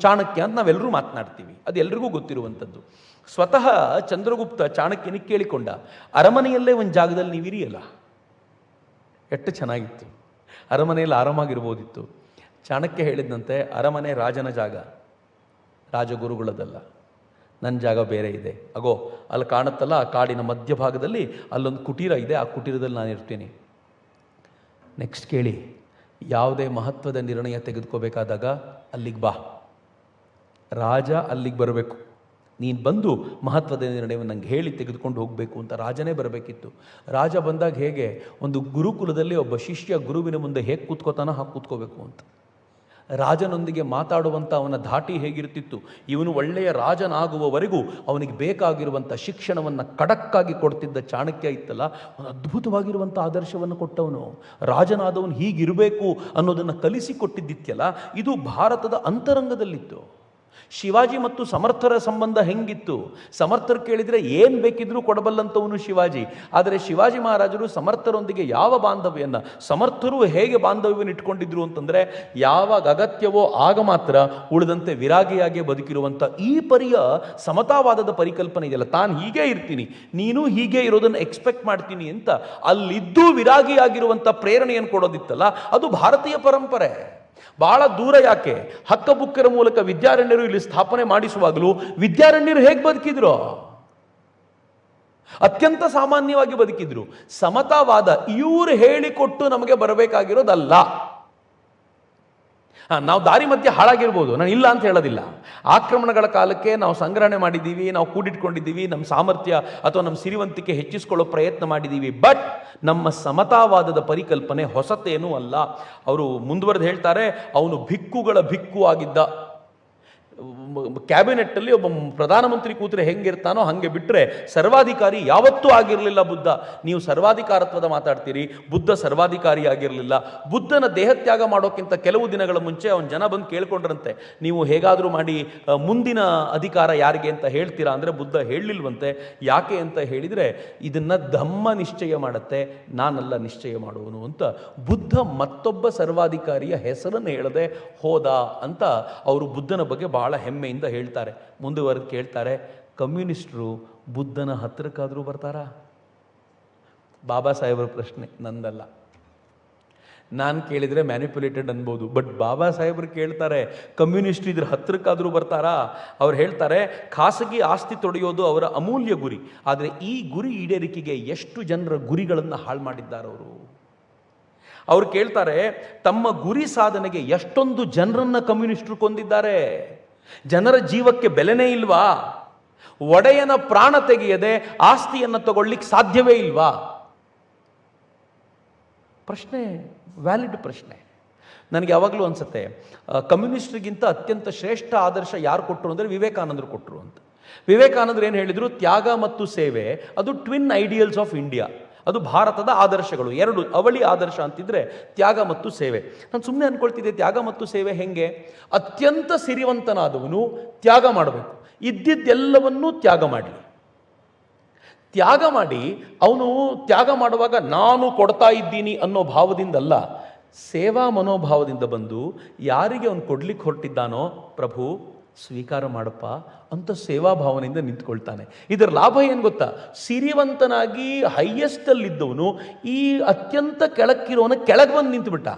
Speaker 1: ಚಾಣಕ್ಯ ಅಂತ ನಾವೆಲ್ಲರೂ ಮಾತನಾಡ್ತೀವಿ, ಅದು ಎಲ್ರಿಗೂ ಗೊತ್ತಿರುವಂಥದ್ದು. ಸ್ವತಃ ಚಂದ್ರಗುಪ್ತ ಚಾಣಕ್ಯನಿಗೆ ಕೇಳಿಕೊಂಡ, ಅರಮನೆಯಲ್ಲೇ ಒಂದು ಜಾಗದಲ್ಲಿ ನೀವಿರಿಯಲ್ಲ, ಎಷ್ಟು ಚೆನ್ನಾಗಿತ್ತು, ಅರಮನೆಯಲ್ಲಿ ಆರಾಮಾಗಿರ್ಬೋದಿತ್ತು. ಚಾಣಕ್ಯ ಹೇಳಿದಂತೆ, ಅರಮನೆ ರಾಜನ ಜಾಗ, ರಾಜಗುರುಗಳದಲ್ಲ. ನನ್ನ ಜಾಗ ಬೇರೆ ಇದೆ. ಅಗೋ ಅಲ್ಲಿ ಕಾಣುತ್ತಲ್ಲ, ಆ ಕಾಡಿನ ಮಧ್ಯಭಾಗದಲ್ಲಿ ಅಲ್ಲೊಂದು ಕುಟೀರ ಇದೆ, ಆ ಕುಟೀರದಲ್ಲಿ ನಾನು ಇರ್ತೀನಿ. ನೆಕ್ಸ್ಟ್ ಕೇಳಿ, ಯಾವುದೇ ಮಹತ್ವದ ನಿರ್ಣಯ ತೆಗೆದುಕೋಬೇಕಾದಾಗ ಅಲ್ಲಿಗೆ ಬಾ, ರಾಜ ಅಲ್ಲಿಗೆ ಬರಬೇಕು. ನೀನು ಬಂದು ಮಹತ್ವದ ನಿರ್ಣಯವನ್ನು ನಂಗೆ ಹೇಳಿ ತೆಗೆದುಕೊಂಡು ಹೋಗಬೇಕು ಅಂತ ರಾಜನೇ ಬರಬೇಕಿತ್ತು. ರಾಜ ಬಂದಾಗ ಹೇಗೆ ಒಂದು ಗುರುಕುಲದಲ್ಲಿ ಒಬ್ಬ ಶಿಷ್ಯ ಗುರುವಿನ ಮುಂದೆ ಹೇಗೆ ಕೂತ್ಕೋತಾನೋ ಹಾಗೆ ಕೂತ್ಕೋಬೇಕು ಅಂತ. ರಾಜನೊಂದಿಗೆ ಮಾತಾಡುವಂಥ ಅವನ ಧಾಟಿ ಹೇಗಿರ್ತಿತ್ತು, ಇವನು ಒಳ್ಳೆಯ ರಾಜನಾಗುವವರೆಗೂ ಅವನಿಗೆ ಬೇಕಾಗಿರುವಂಥ ಶಿಕ್ಷಣವನ್ನು ಖಡಕ್ಕಾಗಿ ಕೊಡ್ತಿದ್ದ ಚಾಣಕ್ಯ ಇತ್ತಲ್ಲ, ಒಂದು ಅದ್ಭುತವಾಗಿರುವಂಥ ಆದರ್ಶವನ್ನು ಕೊಟ್ಟವನು. ರಾಜನಾದವನು ಹೀಗಿರಬೇಕು ಅನ್ನೋದನ್ನು ಕಲಿಸಿಕೊಟ್ಟಿದ್ದಿತ್ಯಲ್ಲ, ಇದು ಭಾರತದ ಅಂತರಂಗದಲ್ಲಿತ್ತು. ಶಿವಾಜಿ ಮತ್ತು ಸಮರ್ಥರ ಸಂಬಂಧ ಹೆಂಗಿತ್ತು? ಸಮರ್ಥರು ಕೇಳಿದರೆ ಏನು ಬೇಕಿದ್ರೂ ಕೊಡಬಲ್ಲಂಥವನು ಶಿವಾಜಿ. ಆದರೆ ಶಿವಾಜಿ ಮಹಾರಾಜರು ಸಮರ್ಥರೊಂದಿಗೆ ಯಾವ ಬಾಂಧವ್ಯವನ್ನು, ಸಮರ್ಥರು ಹೇಗೆ ಬಾಂಧವ್ಯವನ್ನು ಇಟ್ಕೊಂಡಿದ್ರು ಅಂತಂದರೆ, ಯಾವಾಗ ಅಗತ್ಯವೋ ಆಗ ಮಾತ್ರ, ಉಳಿದಂತೆ ವಿರಾಗಿಯಾಗಿ ಬದುಕಿರುವಂಥ ಈ ಪರಿಯ ಸಮತಾವಾದದ ಪರಿಕಲ್ಪನೆ ಇದೆಯಲ್ಲ, ತಾನು ಹೀಗೆ ಇರ್ತೀನಿ, ನೀನು ಹೀಗೆ ಇರೋದನ್ನು ಎಕ್ಸ್ಪೆಕ್ಟ್ ಮಾಡ್ತೀನಿ ಅಂತ ಅಲ್ಲಿದ್ದೂ ವಿರಾಗಿಯಾಗಿರುವಂಥ ಪ್ರೇರಣೆಯನ್ನು ಕೊಡೋದಿತ್ತಲ್ಲ, ಅದು ಭಾರತೀಯ ಪರಂಪರೆ. ಬಹಳ ದೂರ ಯಾಕೆ, ಹಕ್ಕಬುಕ್ಕರ ಮೂಲಕ ವಿದ್ಯಾರಣ್ಯರು ಇಲ್ಲಿ ಸ್ಥಾಪನೆ ಮಾಡಿಸುವಾಗಲೂ ವಿದ್ಯಾರಣ್ಯರು ಹೇಗೆ ಬದುಕಿದ್ರು? ಅತ್ಯಂತ ಸಾಮಾನ್ಯವಾಗಿ ಬದುಕಿದ್ರು. ಸಮತಾವಾದ ಇವರು ಹೇಳಿಕೊಟ್ಟು ನಮಗೆ ಬರಬೇಕಾಗಿರೋದಲ್ಲ. ನಾವು ದಾರಿ ಮಧ್ಯೆ ಹಾಳಾಗಿರ್ಬೋದು, ನಾನು ಇಲ್ಲ ಅಂತ ಹೇಳೋದಿಲ್ಲ. ಆಕ್ರಮಣಗಳ ಕಾಲಕ್ಕೆ ನಾವು ಸಂಗ್ರಹಣೆ ಮಾಡಿದ್ದೀವಿ, ನಾವು ಕೂಡಿಟ್ಕೊಂಡಿದ್ದೀವಿ, ನಮ್ಮ ಸಾಮರ್ಥ್ಯ ಅಥವಾ ನಮ್ಮ ಸಿರಿವಂತಿಕೆ ಹೆಚ್ಚಿಸ್ಕೊಳ್ಳೋ ಪ್ರಯತ್ನ ಮಾಡಿದ್ದೀವಿ. ಬಟ್ ನಮ್ಮ ಸಮತಾವಾದದ ಪರಿಕಲ್ಪನೆ ಹೊಸತೇನೂ ಅಲ್ಲ. ಅವರು ಮುಂದುವರೆದು ಹೇಳ್ತಾರೆ, ಅವನು ಭಿಕ್ಕುಗಳ ಭಿಕ್ಕು ಆಗಿದ್ದ. ಕ್ಯಾಬಿನೆಟ್ಟಲ್ಲಿ ಒಬ್ಬ ಪ್ರಧಾನಮಂತ್ರಿ ಕೂತ್ರೆ ಹೆಂಗಿರ್ತಾನೋ ಹಾಗೆ ಬಿಟ್ಟರೆ ಸರ್ವಾಧಿಕಾರಿ ಯಾವತ್ತೂ ಆಗಿರಲಿಲ್ಲ ಬುದ್ಧ. ನೀವು ಸರ್ವಾಧಿಕಾರತ್ವದ ಮಾತಾಡ್ತೀರಿ, ಬುದ್ಧ ಸರ್ವಾಧಿಕಾರಿ ಆಗಿರಲಿಲ್ಲ. ಬುದ್ಧನ ದೇಹತ್ಯಾಗ ಮಾಡೋಕ್ಕಿಂತ ಕೆಲವು ದಿನಗಳ ಮುಂಚೆ ಅವನ ಜನ ಬಂದು ಕೇಳ್ಕೊಂಡ್ರಂತೆ, ನೀವು ಹೇಗಾದರೂ ಮಾಡಿ ಮುಂದಿನ ಅಧಿಕಾರ ಯಾರಿಗೆ ಅಂತ ಹೇಳ್ತೀರಾ ಅಂದರೆ ಬುದ್ಧ ಹೇಳಲಿಲ್ವಂತೆ. ಯಾಕೆ ಅಂತ ಹೇಳಿದರೆ, ಇದನ್ನು ಧಮ್ಮ ನಿಶ್ಚಯ ಮಾಡುತ್ತೆ, ನಾನಲ್ಲ ನಿಶ್ಚಯ ಮಾಡುವನು ಅಂತ. ಬುದ್ಧ ಮತ್ತೊಬ್ಬ ಸರ್ವಾಧಿಕಾರಿಯ ಹೆಸರನ್ನು ಹೇಳದೆ ಹೋದ ಅಂತ ಅವರು ಬುದ್ಧನ ಬಗ್ಗೆ ಬಹಳ ಹೆಮ್ಮೆಯಿಂದ ಹೇಳ್ತಾರೆ. ಮುಂದುವರೆದು ಕೇಳ್ತಾರೆ, ಕಮ್ಯುನಿಸ್ಟರು ಬುದ್ಧನ ಹತ್ತಿರಕ್ಕಾದರೂ ಬರ್ತಾರಾ? ಬಾಬಾ ಸಾಹೇಬರ ಪ್ರಶ್ನೆ, ನಂದಲ್ಲ. ನಾನು ಕೇಳಿದರೆ ಮ್ಯಾನಿಪ್ಯುಲೇಟೆಡ್ ಅನ್ಬೋದು, ಬಟ್ ಬಾಬಾ ಸಾಹೇಬರು ಕೇಳ್ತಾರೆ, ಕಮ್ಯುನಿಸ್ಟ್ ಇದ್ರ ಹತ್ತಿರಕ್ಕಾದರೂ ಬರ್ತಾರಾ? ಅವ್ರು ಹೇಳ್ತಾರೆ, ಖಾಸಗಿ ಆಸ್ತಿ ತೊಡೆಯೋದು ಅವರ ಅಮೂಲ್ಯ ಗುರಿ, ಆದರೆ ಈ ಗುರಿ ಈಡೇರಿಕೆಗೆ ಎಷ್ಟು ಜನರ ಗುರಿಗಳನ್ನು ಹಾಳು ಮಾಡಿದ್ದಾರೆ ಅವರು. ಅವ್ರು ಕೇಳ್ತಾರೆ, ತಮ್ಮ ಗುರಿ ಸಾಧನೆಗೆ ಎಷ್ಟೊಂದು ಜನರನ್ನ ಕಮ್ಯುನಿಸ್ಟರು ಕೊಂದಿದ್ದಾರೆ. ಜನರ ಜೀವಕ್ಕೆ ಬೆಲೆನೇ ಇಲ್ವಾ? ಒಡೆಯನ ಪ್ರಾಣ ತೆಗೆಯದೆ ಆಸ್ತಿಯನ್ನು ತಗೊಳ್ಳಿಕ್ಕೆ ಸಾಧ್ಯವೇ ಇಲ್ವಾ? ಪ್ರಶ್ನೆ ವ್ಯಾಲಿಡ್ ಪ್ರಶ್ನೆ. ನನಗೆ ಯಾವಾಗಲೂ ಅನಿಸುತ್ತೆ, ಕಮ್ಯುನಿಸ್ಟ್ರಿಗಿಂತ ಅತ್ಯಂತ ಶ್ರೇಷ್ಠ ಆದರ್ಶ ಯಾರು ಕೊಟ್ಟರು ಅಂದರೆ ವಿವೇಕಾನಂದರು ಕೊಟ್ಟರು ಅಂತ. ವಿವೇಕಾನಂದರು ಏನು ಹೇಳಿದರು? ತ್ಯಾಗ ಮತ್ತು ಸೇವೆ ಅದು ಟ್ವಿನ್ ಐಡಿಯಲ್ಸ್ ಆಫ್ ಇಂಡಿಯಾ. ಅದು ಭಾರತದ ಆದರ್ಶಗಳು, ಎರಡು ಅವಳಿ ಆದರ್ಶ ಅಂತಿದ್ರೆ ತ್ಯಾಗ ಮತ್ತು ಸೇವೆ. ನಾನು ಸುಮ್ಮನೆ ಅಂದ್ಕೊಳ್ತಿದ್ದೆ, ತ್ಯಾಗ ಮತ್ತು ಸೇವೆ ಹೆಂಗೆ? ಅತ್ಯಂತ ಸಿರಿವಂತನಾದವನು ತ್ಯಾಗ ಮಾಡಬೇಕು, ಇದ್ದಿದ್ದೆಲ್ಲವನ್ನೂ ತ್ಯಾಗ ಮಾಡಲಿ. ತ್ಯಾಗ ಮಾಡಿ ಅವನು ತ್ಯಾಗ ಮಾಡುವಾಗ ನಾನು ಕೊಡ್ತಾ ಇದ್ದೀನಿ ಅನ್ನೋ ಭಾವದಿಂದಲ್ಲ, ಸೇವಾ ಮನೋಭಾವದಿಂದ ಬಂದು ಯಾರಿಗೆ ಅವನು ಕೊಡ್ಲಿಕ್ಕೆ ಹೊರಟಿದ್ದಾನೋ, ಪ್ರಭು ಸ್ವೀಕಾರ ಮಾಡಪ್ಪ ಅಂತ ಸೇವಾ ಭಾವನೆಯಿಂದ ನಿಂತ್ಕೊಳ್ತಾನೆ. ಇದರ ಲಾಭ ಏನು ಗೊತ್ತಾ? ಸಿರಿವಂತನಾಗಿ ಹೈಯೆಸ್ಟಲ್ಲಿದ್ದವನು ಈ ಅತ್ಯಂತ ಕೆಳಕ್ಕಿರೋನ ಕೆಳಗೆ ಬಂದು ನಿಂತುಬಿಟ್ಟ.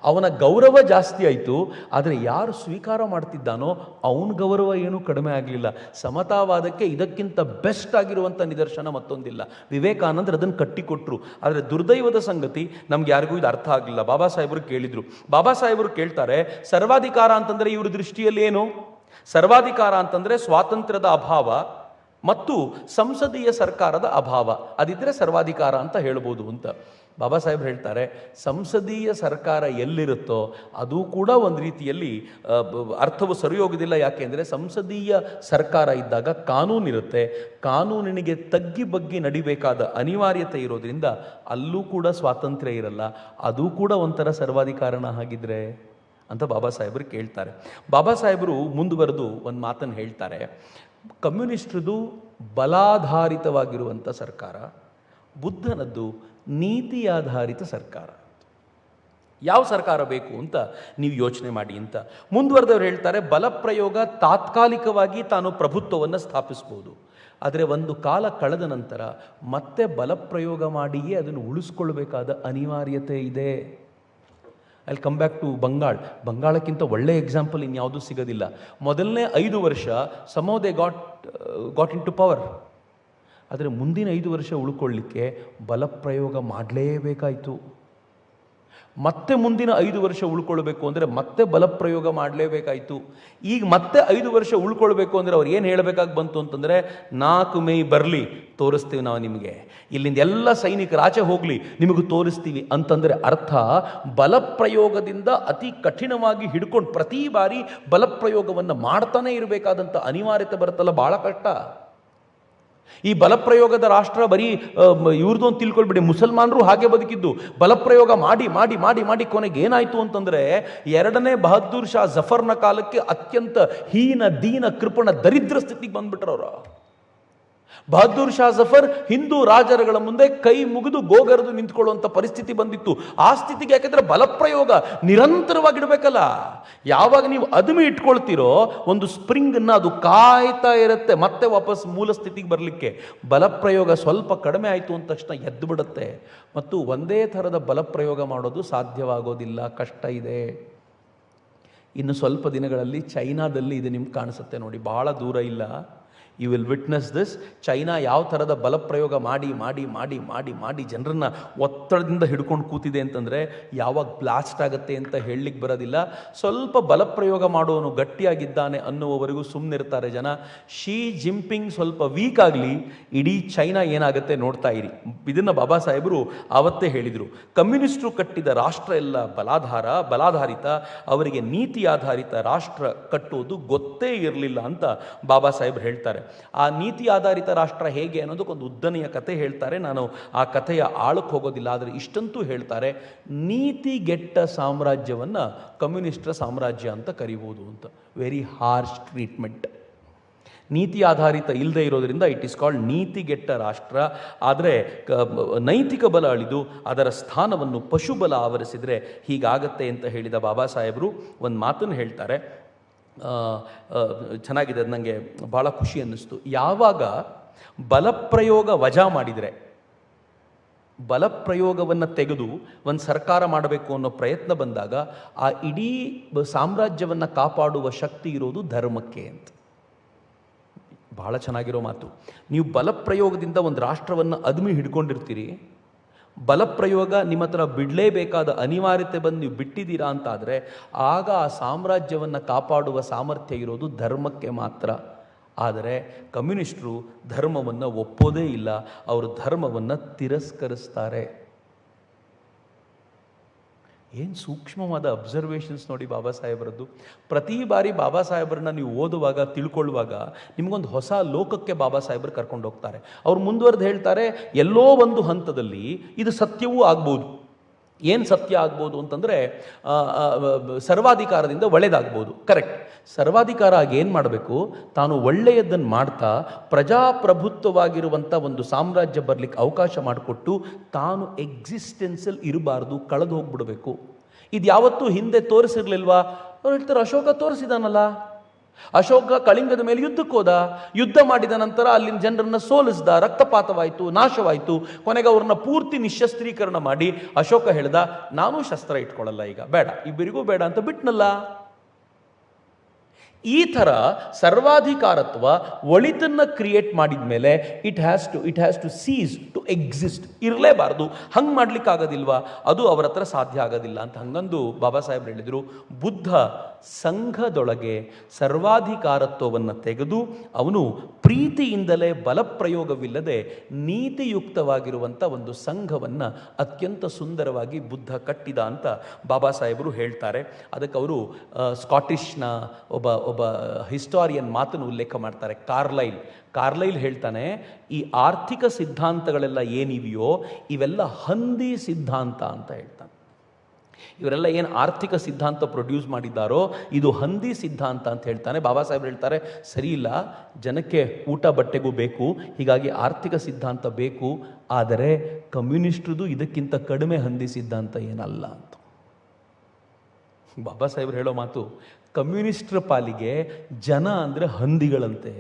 Speaker 1: ಅವನ ಗೌರವ ಜಾಸ್ತಿ ಆಯಿತು, ಆದರೆ ಯಾರು ಸ್ವೀಕಾರ ಮಾಡ್ತಿದ್ದಾನೋ ಅವನ ಗೌರವ ಏನೂ ಕಡಿಮೆ ಆಗಲಿಲ್ಲ. ಸಮತಾವಾದಕ್ಕೆ ಇದಕ್ಕಿಂತ ಬೆಸ್ಟ್ ಆಗಿರುವಂಥ ನಿದರ್ಶನ ಮತ್ತೊಂದಿಲ್ಲ. ವಿವೇಕಾನಂದರು ಅದನ್ನು ಕಟ್ಟಿಕೊಟ್ರು. ಆದರೆ ದುರ್ದೈವದ ಸಂಗತಿ, ನಮ್ಗೆ ಯಾರಿಗೂ ಇದು ಅರ್ಥ ಆಗಲಿಲ್ಲ. ಬಾಬಾ ಸಾಹೇಬರು ಕೇಳಿದರು. ಬಾಬಾ ಸಾಹೇಬರು ಕೇಳ್ತಾರೆ, ಸರ್ವಾಧಿಕಾರ ಅಂತಂದರೆ ಇವ್ರ ದೃಷ್ಟಿಯಲ್ಲಿ ಏನು? ಸರ್ವಾಧಿಕಾರ ಅಂತಂದರೆ ಸ್ವಾತಂತ್ರ್ಯದ ಅಭಾವ ಮತ್ತು ಸಂಸದೀಯ ಸರ್ಕಾರದ ಅಭಾವ, ಅದಿದ್ದರೆ ಸರ್ವಾಧಿಕಾರ ಅಂತ ಹೇಳ್ಬೋದು ಅಂತ. ಬಾಬಾ ಸಾಹೇಬ್ರು ಹೇಳ್ತಾರೆ, ಸಂಸದೀಯ ಸರ್ಕಾರ ಎಲ್ಲಿರುತ್ತೋ ಅದು ಕೂಡ ಒಂದು ರೀತಿಯಲ್ಲಿ ಅರ್ಥವು ಸರಿಯೋಗೋದಿಲ್ಲ. ಯಾಕೆಂದರೆ ಸಂಸದೀಯ ಸರ್ಕಾರ ಇದ್ದಾಗ ಕಾನೂನಿರುತ್ತೆ, ಕಾನೂನಿನಿಗೆ ತಗ್ಗಿ ಬಗ್ಗಿ ನಡಿಬೇಕಾದ ಅನಿವಾರ್ಯತೆ ಇರೋದ್ರಿಂದ ಅಲ್ಲೂ ಕೂಡ ಸ್ವಾತಂತ್ರ್ಯ ಇರಲ್ಲ, ಅದು ಕೂಡ ಒಂಥರ ಸರ್ವಾಧಿಕಾರಣ ಹಾಗಿದ್ರೆ ಅಂತ ಬಾಬಾ ಸಾಹೇಬರು ಕೇಳ್ತಾರೆ. ಬಾಬಾ ಸಾಹೇಬರು ಮುಂದುವರೆದು ಒಂದು ಮಾತನ್ನು ಹೇಳ್ತಾರೆ, ಕಮ್ಯುನಿಸ್ಟ್ರದು ಬಲಾಧಾರಿತವಾಗಿರುವಂಥ ಸರ್ಕಾರ, ಬುದ್ಧನದ್ದು ನೀತಿ ಆಧಾರಿತ ಸರ್ಕಾರ. ಯಾವ ಸರ್ಕಾರ ಬೇಕು ಅಂತ ನೀವು ಯೋಚನೆ ಮಾಡಿ ಅಂತ. ಮುಂದುವರೆದವ್ರು ಹೇಳ್ತಾರೆ, ಬಲಪ್ರಯೋಗ ತಾತ್ಕಾಲಿಕವಾಗಿ ತಾನು ಪ್ರಭುತ್ವವನ್ನು ಸ್ಥಾಪಿಸ್ಬೋದು, ಆದರೆ ಒಂದು ಕಾಲ ಕಳೆದ ನಂತರ ಮತ್ತೆ ಬಲಪ್ರಯೋಗ ಮಾಡಿಯೇ ಅದನ್ನು ಉಳಿಸ್ಕೊಳ್ಬೇಕಾದ ಅನಿವಾರ್ಯತೆ ಇದೆ. ಅಲ್ಲಿ ಕಮ್ ಬ್ಯಾಕ್ ಟು ಬಂಗಾಳಕ್ಕಿಂತ ಒಳ್ಳೆ ಎಕ್ಸಾಂಪಲ್ ಇನ್ಯಾವುದೂ ಸಿಗೋದಿಲ್ಲ. ಮೊದಲನೇ 5 ವರ್ಷ somehow they got into power. ಆದರೆ ಮುಂದಿನ 5 ವರ್ಷ ಉಳ್ಕೊಳ್ಳಿಕ್ಕೆ ಬಲಪ್ರಯೋಗ ಮಾಡಲೇಬೇಕಾಯಿತು. ಮತ್ತೆ ಮುಂದಿನ 5 ವರ್ಷ ಉಳ್ಕೊಳ್ಬೇಕು ಅಂದರೆ ಮತ್ತೆ ಬಲಪ್ರಯೋಗ ಮಾಡಲೇಬೇಕಾಯಿತು. ಈಗ ಮತ್ತೆ 5 ವರ್ಷ ಉಳ್ಕೊಳ್ಬೇಕು ಅಂದರೆ ಅವ್ರು ಏನು ಹೇಳಬೇಕಾಗಿ ಬಂತು ಅಂತಂದರೆ 4 ಮೇ ಬರಲಿ ತೋರಿಸ್ತೀವಿ ನಾವು ನಿಮಗೆ, ಇಲ್ಲಿಂದ ಎಲ್ಲ ಸೈನಿಕರು ಆಚೆ ಹೋಗಲಿ ನಿಮಗೆ ತೋರಿಸ್ತೀವಿ ಅಂತಂದರೆ ಅರ್ಥ ಬಲಪ್ರಯೋಗದಿಂದ ಅತಿ ಕಠಿಣವಾಗಿ ಹಿಡ್ಕೊಂಡು ಪ್ರತಿ ಬಾರಿ ಬಲಪ್ರಯೋಗವನ್ನು ಮಾಡ್ತಾನೆ ಇರಬೇಕಾದಂಥ ಅನಿವಾರ್ಯತೆ ಬರುತ್ತಲ್ಲ, ಭಾಳ ಕಷ್ಟ. ಈ ಬಲಪ್ರಯೋಗದ ರಾಷ್ಟ್ರ ಬರೀ ಇವ್ರದ್ದು ಅಂತ ತಿಳ್ಕೊಳ್ಬಿಡಿ, ಮುಸಲ್ಮಾನರು ಹಾಗೆ ಬದುಕಿದ್ದು. ಬಲಪ್ರಯೋಗ ಮಾಡಿ ಮಾಡಿ ಮಾಡಿ ಮಾಡಿ ಕೊನೆಗೆ ಏನಾಯಿತು ಅಂತಂದರೆ 2ನೇ ಬಹದ್ದೂರ್ ಶಾ ಜಫರ್ನ ಕಾಲಕ್ಕೆ ಅತ್ಯಂತ ಹೀನ ದೀನ ಕೃಪಣ ದರಿದ್ರ ಸ್ಥಿತಿಗೆ ಬಂದ್ಬಿಟ್ರವ್ರು. ಬಹದ್ದೂರ್ ಶಾ ಜಫರ್ ಹಿಂದೂ ರಾಜರುಗಳ ಮುಂದೆ ಕೈ ಮುಗಿದು ಗೋಗರೆದು ನಿಂತ್ಕೊಳ್ಳುವಂಥ ಪರಿಸ್ಥಿತಿ ಬಂದಿತ್ತು. ಆ ಸ್ಥಿತಿಗೆ ಯಾಕೆಂದ್ರೆ ಬಲಪ್ರಯೋಗ ನಿರಂತರವಾಗಿಡಬೇಕಲ್ಲ. ಯಾವಾಗ ನೀವು ಅದುಮಿ ಇಟ್ಕೊಳ್ತೀರೋ ಒಂದು ಸ್ಪ್ರಿಂಗನ್ನು ಅದು ಕಾಯ್ತಾ ಇರುತ್ತೆ ಮತ್ತೆ ವಾಪಸ್ ಮೂಲ ಸ್ಥಿತಿಗೆ ಬರಲಿಕ್ಕೆ. ಬಲಪ್ರಯೋಗ ಸ್ವಲ್ಪ ಕಡಿಮೆ ಆಯಿತು ಅಂದ ತಕ್ಷಣ ಎದ್ದು ಬಿಡುತ್ತೆ. ಮತ್ತು ಒಂದೇ ಥರದ ಬಲಪ್ರಯೋಗ ಮಾಡೋದು ಸಾಧ್ಯವಾಗೋದಿಲ್ಲ, ಕಷ್ಟ ಇದೆ. ಇನ್ನು ಸ್ವಲ್ಪ ದಿನಗಳಲ್ಲಿ ಚೈನಾದಲ್ಲಿ ಇದು ನಿಮ್ಗೆ ಕಾಣಿಸುತ್ತೆ ನೋಡಿ, ಬಹಳ ದೂರ ಇಲ್ಲ. You will witness this. China ಯಾವ ಥರದ ಬಲಪ್ರಯೋಗ ಮಾಡಿ ಮಾಡಿ ಮಾಡಿ ಮಾಡಿ ಮಾಡಿ ಜನರನ್ನು ಒತ್ತಡದಿಂದ ಹಿಡ್ಕೊಂಡು ಕೂತಿದೆ ಅಂತಂದರೆ ಯಾವಾಗ ಬ್ಲಾಸ್ಟ್ ಆಗುತ್ತೆ ಅಂತ ಹೇಳಲಿಕ್ಕೆ ಬರೋದಿಲ್ಲ. ಸ್ವಲ್ಪ ಬಲಪ್ರಯೋಗ ಮಾಡೋನು ಗಟ್ಟಿಯಾಗಿದ್ದಾನೆ ಅನ್ನುವವರೆಗೂ ಸುಮ್ಮನಿರ್ತಾರೆ ಜನ. ಶಿ ಜಿಂಪಿಂಗ್ ಸ್ವಲ್ಪ ವೀಕ್ ಆಗಲಿ, ಇಡೀ ಚೈನಾ ಏನಾಗುತ್ತೆ ನೋಡ್ತಾ ಇರಿ. ಇದನ್ನು ಬಾಬಾ ಸಾಹೇಬರು ಆವತ್ತೇ ಹೇಳಿದರು. ಕಮ್ಯುನಿಸ್ಟರು ಕಟ್ಟಿದ ರಾಷ್ಟ್ರ ಎಲ್ಲ ಬಲಾಧಾರಿತ, ಅವರಿಗೆ ನೀತಿ ಆಧಾರಿತ ರಾಷ್ಟ್ರ ಕಟ್ಟುವುದು ಗೊತ್ತೇ ಇರಲಿಲ್ಲ ಅಂತ ಬಾಬಾ ಸಾಹೇಬರು ಹೇಳ್ತಾರೆ. ಆ ನೀತಿ ಆಧಾರಿತ ರಾಷ್ಟ್ರ ಹೇಗೆ ಅನ್ನೋದಕ್ಕೊಂದು ಉದ್ದನೆಯ ಕಥೆ ಹೇಳ್ತಾರೆ. ನಾನು ಆ ಕಥೆಯ ಆಳಕ್ಕೆ ಹೋಗೋದಿಲ್ಲ. ಆದರೆ ಇಷ್ಟಂತೂ ಹೇಳ್ತಾರೆ, ನೀತಿಗೆಟ್ಟ ಸಾಮ್ರಾಜ್ಯವನ್ನು ಕಮ್ಯುನಿಸ್ಟರ ಸಾಮ್ರಾಜ್ಯ ಅಂತ ಕರಿಬೋದು ಅಂತ. Very harsh treatment. ನೀತಿ ಆಧಾರಿತ ಇಲ್ಲದೆ ಇರೋದರಿಂದ ಇಟ್ ಈಸ್ ಕಾಲ್ಡ್ ನೀತಿಗೆಟ್ಟ ರಾಷ್ಟ್ರ. ಆದರೆ ನೈತಿಕ ಬಲ ಅಳಿದು ಅದರ ಸ್ಥಾನವನ್ನು ಪಶುಬಲ ಆವರಿಸಿದರೆ ಹೀಗಾಗತ್ತೆ ಅಂತ ಹೇಳಿದ ಬಾಬಾ ಸಾಹೇಬರು ಒಂದು ಮಾತನ್ನು ಹೇಳ್ತಾರೆ. ಚೆನ್ನಾಗಿದೆ, ಅದು ನನಗೆ ಭಾಳ ಖುಷಿ ಅನ್ನಿಸ್ತು. ಯಾವಾಗ ಬಲಪ್ರಯೋಗ ವಜಾ ಮಾಡಿದರೆ, ಬಲಪ್ರಯೋಗವನ್ನು ತೆಗೆದು ಒಂದು ಸರ್ಕಾರ ಮಾಡಬೇಕು ಅನ್ನೋ ಪ್ರಯತ್ನ ಬಂದಾಗ ಆ ಇಡೀ ಸಾಮ್ರಾಜ್ಯವನ್ನು ಕಾಪಾಡುವ ಶಕ್ತಿ ಇರೋದು ಧರ್ಮಕ್ಕೆ ಅಂತ. ಭಾಳ ಚೆನ್ನಾಗಿರೋ ಮಾತು. ನೀವು ಬಲಪ್ರಯೋಗದಿಂದ ಒಂದು ರಾಷ್ಟ್ರವನ್ನು ಅದುಮಿ ಹಿಡ್ಕೊಂಡಿರ್ತೀರಿ, ಬಲಪ್ರಯೋಗ ನಿಮ್ಮ ಹತ್ರ ಬಿಡಲೇಬೇಕಾದ ಅನಿವಾರ್ಯತೆ ಬಂದು ನೀವು ಬಿಟ್ಟಿದ್ದೀರಾ ಅಂತಾದರೆ ಆಗ ಆ ಸಾಮ್ರಾಜ್ಯವನ್ನು ಕಾಪಾಡುವ ಸಾಮರ್ಥ್ಯ ಇರೋದು ಧರ್ಮಕ್ಕೆ ಮಾತ್ರ. ಆದರೆ ಕಮ್ಯುನಿಸ್ಟರು ಧರ್ಮವನ್ನು ಒಪ್ಪೋದೇ ಇಲ್ಲ, ಅವರು ಧರ್ಮವನ್ನು ತಿರಸ್ಕರಿಸ್ತಾರೆ. ಏನು ಸೂಕ್ಷ್ಮವಾದ ಅಬ್ಸರ್ವೇಷನ್ಸ್ ನೋಡಿ ಬಾಬಾ ಸಾಹೇಬರದ್ದು. ಪ್ರತಿ ಬಾರಿ ಬಾಬಾ ಸಾಹೇಬರನ್ನ ನೀವು ಓದುವಾಗ ತಿಳ್ಕೊಳ್ಳುವಾಗ ನಿಮಗೊಂದು ಹೊಸ ಲೋಕಕ್ಕೆ ಬಾಬಾ ಸಾಹೇಬರು ಕರ್ಕೊಂಡು ಹೋಗ್ತಾರೆ. ಅವ್ರು ಮುಂದುವರೆದು ಹೇಳ್ತಾರೆ, ಎಲ್ಲೋ ಒಂದು ಹಂತದಲ್ಲಿ ಇದು ಸತ್ಯವೂ ಆಗ್ಬೋದು. ಏನು ಸತ್ಯ ಆಗ್ಬೋದು ಅಂತಂದರೆ ಸರ್ವಾಧಿಕಾರದಿಂದ ಒಳ್ಳೆಯದಾಗ್ಬೋದು. ಕರೆಕ್ಟ್. ಸರ್ವಾಧಿಕಾರ ಆಗಿ ಏನು ಮಾಡಬೇಕು, ತಾನು ಒಳ್ಳೆಯದನ್ನು ಮಾಡ್ತಾ ಪ್ರಜಾಪ್ರಭುತ್ವವಾಗಿರುವಂಥ ಒಂದು ಸಾಮ್ರಾಜ್ಯ ಬರಲಿಕ್ಕೆ ಅವಕಾಶ ಮಾಡಿಕೊಟ್ಟು ತಾನು ಎಕ್ಸಿಸ್ಟೆನ್ಸಲ್ಲಿ ಇರಬಾರ್ದು, ಕಳೆದು ಹೋಗ್ಬಿಡಬೇಕು. ಇದು ಯಾವತ್ತೂ ಹಿಂದೆ ತೋರಿಸಿರ್ಲಿಲ್ವಾ? ಅವ್ರು ಹೇಳ್ತಾರೆ, ಅಶೋಕ ತೋರಿಸಿದಾನಲ್ಲ. ಅಶೋಕ ಕಳಿಂಗದ ಮೇಲೆ ಯುದ್ಧಕ್ಕೆ ಹೋದ, ಯುದ್ಧ ಮಾಡಿದ ನಂತರ ಅಲ್ಲಿನ ಜನರನ್ನ ಸೋಲಿಸಿದ, ರಕ್ತಪಾತವಾಯಿತು, ನಾಶವಾಯಿತು. ಕೊನೆಗೆ ಅವ್ರನ್ನ ಪೂರ್ತಿ ನಿಶಸ್ತ್ರೀಕರಣ ಮಾಡಿ ಅಶೋಕ ಹೇಳ್ದ, ನಾನು ಶಸ್ತ್ರ ಇಟ್ಕೊಳ್ಳಲ್ಲ, ಈಗ ಬೇಡ, ಇಬ್ಬರಿಗೂ ಬೇಡ ಅಂತ ಬಿಟ್ನಲ್ಲ. ಈ ಥರ ಸರ್ವಾಧಿಕಾರತ್ವ ಒಳಿತನ್ನು ಕ್ರಿಯೇಟ್ ಮಾಡಿದ ಮೇಲೆ it has to cease to exist, ಇರಲೇಬಾರ್ದು. ಹಂಗೆ ಮಾಡ್ಲಿಕ್ಕಾಗೋದಿಲ್ವಾ? ಅದು ಅವರ ಹತ್ರ ಸಾಧ್ಯ ಆಗೋದಿಲ್ಲ ಅಂತ ಹಂಗಂದು ಬಾಬಾ ಸಾಹೇಬ್ರು ಹೇಳಿದರು. ಬುದ್ಧ ಸಂಘದೊಳಗೆ ಸರ್ವಾಧಿಕಾರತ್ವವನ್ನು ತೆಗೆದು ಅವನು ಪ್ರೀತಿಯಿಂದಲೇ ಬಲಪ್ರಯೋಗವಿಲ್ಲದೆ ನೀತಿಯುಕ್ತವಾಗಿರುವಂಥ ಒಂದು ಸಂಘವನ್ನು ಅತ್ಯಂತ ಸುಂದರವಾಗಿ ಬುದ್ಧ ಕಟ್ಟಿದ ಅಂತ ಬಾಬಾ ಸಾಹೇಬರು ಹೇಳ್ತಾರೆ. ಅದಕ್ಕೆ ಅವರು ಸ್ಕಾಟಿಷ್ನ ಒಬ್ಬ ಹಿಸ್ಟಾರಿಯನ್ ಮಾತನ್ನು ಉಲ್ಲೇಖ ಮಾಡ್ತಾರೆ. ಕಾರ್ಲೈಲ್ ಹೇಳ್ತಾನೆ, ಈ ಆರ್ಥಿಕ ಸಿದ್ಧಾಂತಗಳೆಲ್ಲ ಏನಿವೆಯೋ ಇವೆಲ್ಲ ಹಂದಿ ಸಿದ್ಧಾಂತ ಅಂತ ಹೇಳ್ತಾನೆ. ಇವರೆಲ್ಲ ಏನು ಆರ್ಥಿಕ ಸಿದ್ಧಾಂತ ಪ್ರೊಡ್ಯೂಸ್ ಮಾಡಿದ್ದಾರೋ ಇದು ಹಂದಿ ಸಿದ್ಧಾಂತ ಅಂತ ಹೇಳ್ತಾನೆ. ಬಾಬಾ ಸಾಹೇಬ್ ಹೇಳ್ತಾರೆ, ಸರಿ ಇಲ್ಲ, ಜನಕ್ಕೆ ಊಟ ಬಟ್ಟೆಗೂ ಬೇಕು, ಹೀಗಾಗಿ ಆರ್ಥಿಕ ಸಿದ್ಧಾಂತ ಬೇಕು. ಆದರೆ ಕಮ್ಯುನಿಸ್ಟ್ರದು ಇದಕ್ಕಿಂತ ಕಡಿಮೆ ಹಂದಿ ಸಿದ್ಧಾಂತ ಏನಲ್ಲ ಅಂತ ಬಾಬಾ ಸಾಹೇಬ್ರು ಹೇಳೋ ಮಾತು. ಕಮ್ಯುನಿಸ್ಟ್ರ ಪಾಲಿಗೆ ಜನ ಅಂದರೆ ಹಂದಿಗಳಂತೆ,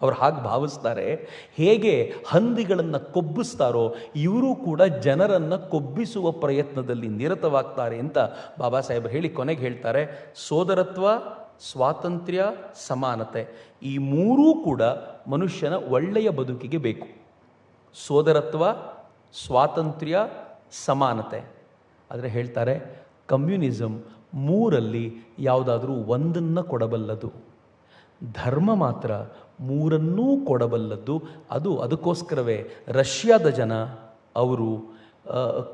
Speaker 1: ಅವ್ರು ಹಾಗೆ ಭಾವಿಸ್ತಾರೆ. ಹೇಗೆ ಹಂದಿಗಳನ್ನು ಕೊಬ್ಬಿಸ್ತಾರೋ ಇವರು ಕೂಡ ಜನರನ್ನು ಕೊಬ್ಬಿಸುವ ಪ್ರಯತ್ನದಲ್ಲಿ ನಿರತವಾಗ್ತಾರೆ ಅಂತ ಬಾಬಾ ಸಾಹೇಬರು ಹೇಳಿ ಕೊನೆಗೆ ಹೇಳ್ತಾರೆ, ಸೋದರತ್ವ, ಸ್ವಾತಂತ್ರ್ಯ, ಸಮಾನತೆ ಈ ಮೂರೂ ಕೂಡ ಮನುಷ್ಯನ ಒಳ್ಳೆಯ ಬದುಕಿಗೆ ಬೇಕು. ಸೋದರತ್ವ, ಸ್ವಾತಂತ್ರ್ಯ, ಸಮಾನತೆ. ಆದರೆ ಹೇಳ್ತಾರೆ ಕಮ್ಯುನಿಸಮ್ ಮೂರಲ್ಲಿ ಯಾವುದಾದ್ರೂ ಒಂದನ್ನು ಕೊಡಬಲ್ಲದು, ಧರ್ಮ ಮಾತ್ರ ಮೂರನ್ನೂ ಕೊಡಬಲ್ಲದ್ದು. ಅದಕ್ಕೋಸ್ಕರವೇ ರಷ್ಯಾದ ಜನ ಅವರು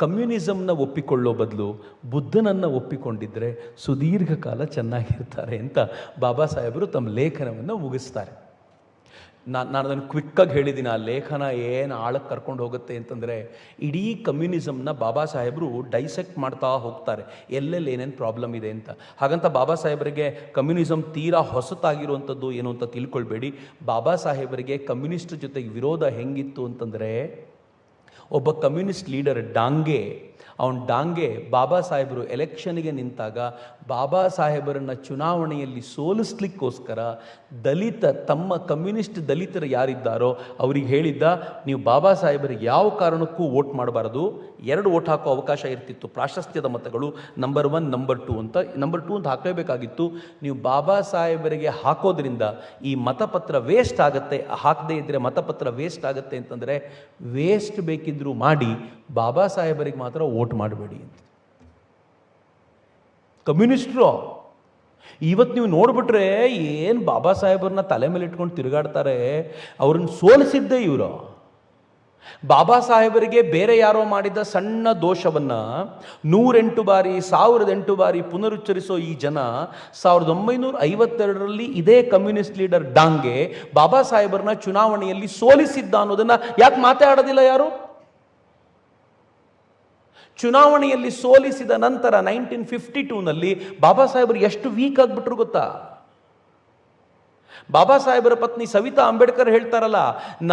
Speaker 1: ಕಮ್ಯುನಿಸಮ್ನ ಒಪ್ಪಿಕೊಳ್ಳೋ ಬದಲು ಬುದ್ಧನನ್ನು ಒಪ್ಪಿಕೊಂಡಿದ್ದರೆ ಸುದೀರ್ಘ ಕಾಲ ಚೆನ್ನಾಗಿರ್ತಾರೆ ಅಂತ ಬಾಬಾ ಸಾಹೇಬರು ತಮ್ಮ ಲೇಖನವನ್ನು ಮುಗಿಸ್ತಾರೆ. ನಾನು ಅದನ್ನು ಕ್ವಿಕ್ಕಾಗಿ ಹೇಳಿದ್ದೀನಿ. ಆ ಲೇಖನ ಏನು ಆಳಕ್ಕೆ ಕರ್ಕೊಂಡು ಹೋಗುತ್ತೆ ಅಂತಂದರೆ, ಇಡೀ ಕಮ್ಯುನಿಸಮ್ನ ಬಾಬಾ ಸಾಹೇಬರು ಡೈಸೆಕ್ಟ್ ಮಾಡ್ತಾ ಹೋಗ್ತಾರೆ, ಎಲ್ಲೆಲ್ಲಿ ಏನೇನು ಪ್ರಾಬ್ಲಮ್ ಇದೆ ಅಂತ. ಹಾಗಂತ ಬಾಬಾ ಸಾಹೇಬರಿಗೆ ಕಮ್ಯುನಿಸಮ್ ತೀರಾ ಹೊಸತಾಗಿರುವಂಥದ್ದು ಏನು ಅಂತ ತಿಳ್ಕೊಳ್ಬೇಡಿ. ಬಾಬಾ ಸಾಹೇಬರಿಗೆ ಕಮ್ಯುನಿಸ್ಟ್ ಜೊತೆಗೆ ವಿರೋಧ ಹೆಂಗಿತ್ತು ಅಂತಂದರೆ, ಒಬ್ಬ ಕಮ್ಯುನಿಸ್ಟ್ ಲೀಡರ್ ಡಾಂಗೆ ಬಾಬಾ ಸಾಹೇಬರು ಎಲೆಕ್ಷನ್ಗೆ ನಿಂತಾಗ ಬಾಬಾ ಸಾಹೇಬರನ್ನು ಚುನಾವಣೆಯಲ್ಲಿ ಸೋಲಿಸ್ಲಿಕ್ಕೋಸ್ಕರ ತಮ್ಮ ಕಮ್ಯುನಿಸ್ಟ್ ದಲಿತರು ಯಾರಿದ್ದಾರೋ ಅವ್ರಿಗೆ ಹೇಳಿದ್ದ, ನೀವು ಬಾಬಾ ಸಾಹೇಬರಿಗೆ ಯಾವ ಕಾರಣಕ್ಕೂ ವೋಟ್ ಮಾಡಬಾರದು, 2 ವೋಟ್ ಹಾಕೋ ಅವಕಾಶ ಇರ್ತಿತ್ತು, ಪ್ರಾಶಸ್ತ್ಯದ ಮತಗಳು ನಂಬರ್ 1 ನಂಬರ್ 2 ಅಂತ. ನಂಬರ್ 2 ಅಂತ ಹಾಕಲೇಬೇಕಾಗಿತ್ತು. ನೀವು ಬಾಬಾ ಸಾಹೇಬರಿಗೆ ಹಾಕೋದ್ರಿಂದ ಈ ಮತಪತ್ರ ವೇಸ್ಟ್ ಆಗುತ್ತೆ, ಹಾಕದೇ ಇದ್ದರೆ ಮತಪತ್ರ ವೇಸ್ಟ್ ಆಗುತ್ತೆ ಅಂತಂದರೆ ವೇಸ್ಟ್ ಬೇಕಿದ್ದರೂ ಮಾಡಿ, ಬಾಬಾ ಸಾಹೇಬರಿಗೆ ಮಾತ್ರ ವೋಟ್ ಮಾಡಬೇಡಿ ಅಂತ. ಕಮ್ಯುನಿಸ್ಟ್ರು ಇವತ್ತು ನೀವು ನೋಡ್ಬಿಟ್ರೆ ಏನು ಬಾಬಾ ಸಾಹೇಬರನ್ನ ತಲೆ ಮೇಲೆ ಇಟ್ಕೊಂಡು ತಿರುಗಾಡ್ತಾರೆ. ಅವ್ರನ್ನ ಸೋಲಿಸಿದ್ದೇ ಇವರು. ಬಾಬಾ ಸಾಹೇಬರಿಗೆ ಬೇರೆ ಯಾರೋ ಮಾಡಿದ ಸಣ್ಣ ದೋಷವನ್ನು 108 ಬಾರಿ 1008 ಬಾರಿ ಪುನರುಚ್ಚರಿಸೋ ಈ ಜನ 1952ರಲ್ಲಿ ಇದೇ ಕಮ್ಯುನಿಸ್ಟ್ ಲೀಡರ್ ಡಾಂಗೆ ಬಾಬಾ ಸಾಹೇಬರನ್ನ ಚುನಾವಣೆಯಲ್ಲಿ ಸೋಲಿಸಿದ್ದ ಅನ್ನೋದನ್ನು ಯಾಕೆ ಮಾತಾಡೋದಿಲ್ಲ ಯಾರು? ಚುನಾವಣೆಯಲ್ಲಿ ಸೋಲಿಸಿದ ನಂತರ 1952ನಲ್ಲಿ ಬಾಬಾ ಸಾಹೇಬರು ಎಷ್ಟು ವೀಕ್ ಆಗಿಬಿಟ್ರು ಗೊತ್ತಾ? ಬಾಬಾ ಸಾಹೇಬರ ಪತ್ನಿ ಸವಿತಾ ಅಂಬೇಡ್ಕರ್ ಹೇಳ್ತಾರಲ್ಲ,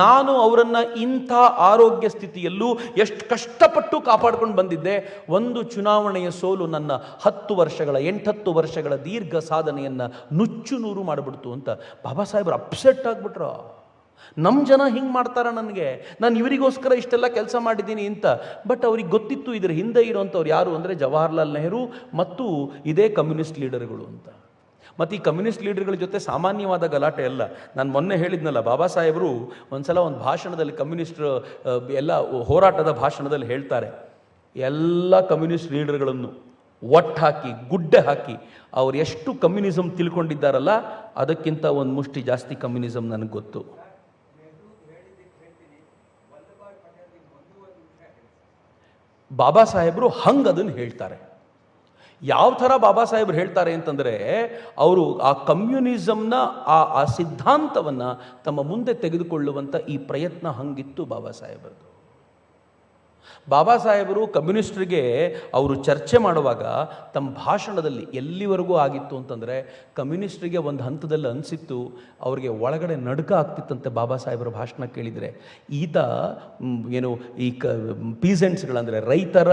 Speaker 1: ನಾನು ಅವರನ್ನು ಇಂಥ ಆರೋಗ್ಯ ಸ್ಥಿತಿಯಲ್ಲೂ ಎಷ್ಟು ಕಷ್ಟಪಟ್ಟು ಕಾಪಾಡ್ಕೊಂಡು ಬಂದಿದ್ದೆ, ಒಂದು ಚುನಾವಣೆಯ ಸೋಲು ನನ್ನ 8-10 ವರ್ಷಗಳ ದೀರ್ಘ ಸಾಧನೆಯನ್ನು ನುಚ್ಚು ನೂರು ಮಾಡಿಬಿಡ್ತು ಅಂತ ಬಾಬಾ ಸಾಹೇಬರು ಅಪ್ಸೆಟ್ ಆಗಿಬಿಟ್ರು. ನಮ್ಮ ಜನ ಹಿಂಗೆ ಮಾಡ್ತಾರ, ನಾನು ಇವರಿಗೋಸ್ಕರ ಇಷ್ಟೆಲ್ಲ ಕೆಲಸ ಮಾಡಿದ್ದೀನಿ ಅಂತ. ಬಟ್ ಅವ್ರಿಗೆ ಗೊತ್ತಿತ್ತು ಇದರ ಹಿಂದೆ ಇರೋಂಥವ್ರು ಯಾರು ಅಂದರೆ ಜವಾಹರ್ಲಾಲ್ ನೆಹರು ಮತ್ತು ಇದೇ ಕಮ್ಯುನಿಸ್ಟ್ ಲೀಡರ್ಗಳು ಅಂತ. ಮತ್ತು ಈ ಕಮ್ಯುನಿಸ್ಟ್ ಲೀಡರ್ಗಳ ಜೊತೆ ಸಾಮಾನ್ಯವಾದ ಗಲಾಟೆ ಅಲ್ಲ. ನಾನು ಮೊನ್ನೆ ಹೇಳಿದ್ನಲ್ಲ, ಬಾಬಾ ಸಾಹೇಬರು ಒಂದು ಭಾಷಣದಲ್ಲಿ ಕಮ್ಯುನಿಸ್ಟ್ರ ಎಲ್ಲ ಹೋರಾಟದ ಭಾಷಣದಲ್ಲಿ ಹೇಳ್ತಾರೆ, ಎಲ್ಲ ಕಮ್ಯುನಿಸ್ಟ್ ಲೀಡರ್ಗಳನ್ನು ಒಟ್ಟಾಕಿ ಗುಡ್ಡೆ ಹಾಕಿ ಅವ್ರು ಎಷ್ಟು ಕಮ್ಯುನಿಸಮ್ ತಿಳ್ಕೊಂಡಿದ್ದಾರಲ್ಲ ಅದಕ್ಕಿಂತ ಒಂದು ಮುಷ್ಟಿ ಜಾಸ್ತಿ ಕಮ್ಯುನಿಸಮ್ ನನಗೆ ಗೊತ್ತು. ಬಾಬಾ ಸಾಹೇಬರು ಅದನ್ನು ಹೇಳ್ತಾರೆ. ಯಾವ ಥರ ಬಾಬಾ ಸಾಹೇಬರು ಹೇಳ್ತಾರೆ ಅಂತಂದರೆ, ಅವರು ಆ ಕಮ್ಯುನಿಸಮ್ನ ಆ ಸಿದ್ಧಾಂತವನ್ನು ತಮ್ಮ ಮುಂದೆ ತೆಗೆದುಕೊಳ್ಳುವಂಥ ಈ ಪ್ರಯತ್ನ ಹಂಗಿತ್ತು ಬಾಬಾ ಸಾಹೇಬರದು. ಬಾಬಾ ಸಾಹೇಬರು ಕಮ್ಯುನಿಸ್ಟ್ರಿಗೆ ಅವರು ಚರ್ಚೆ ಮಾಡುವಾಗ ತಮ್ಮ ಭಾಷಣದಲ್ಲಿ ಎಲ್ಲಿವರೆಗೂ ಆಗಿತ್ತು ಅಂತಂದರೆ, ಕಮ್ಯುನಿಸ್ಟ್ರಿಗೆ ಒಂದು ಹಂತದಲ್ಲಿ ಅನಿಸಿತ್ತು ಅವ್ರಿಗೆ ಒಳಗಡೆ ನಡುಕ ಆಗ್ತಿತ್ತಂತೆ ಬಾಬಾ ಸಾಹೇಬರ ಭಾಷಣ ಕೇಳಿದರೆ. ಈತ ಈ ಪೀಸೆಂಟ್ಸ್ಗಳಂದರೆ ರೈತರ,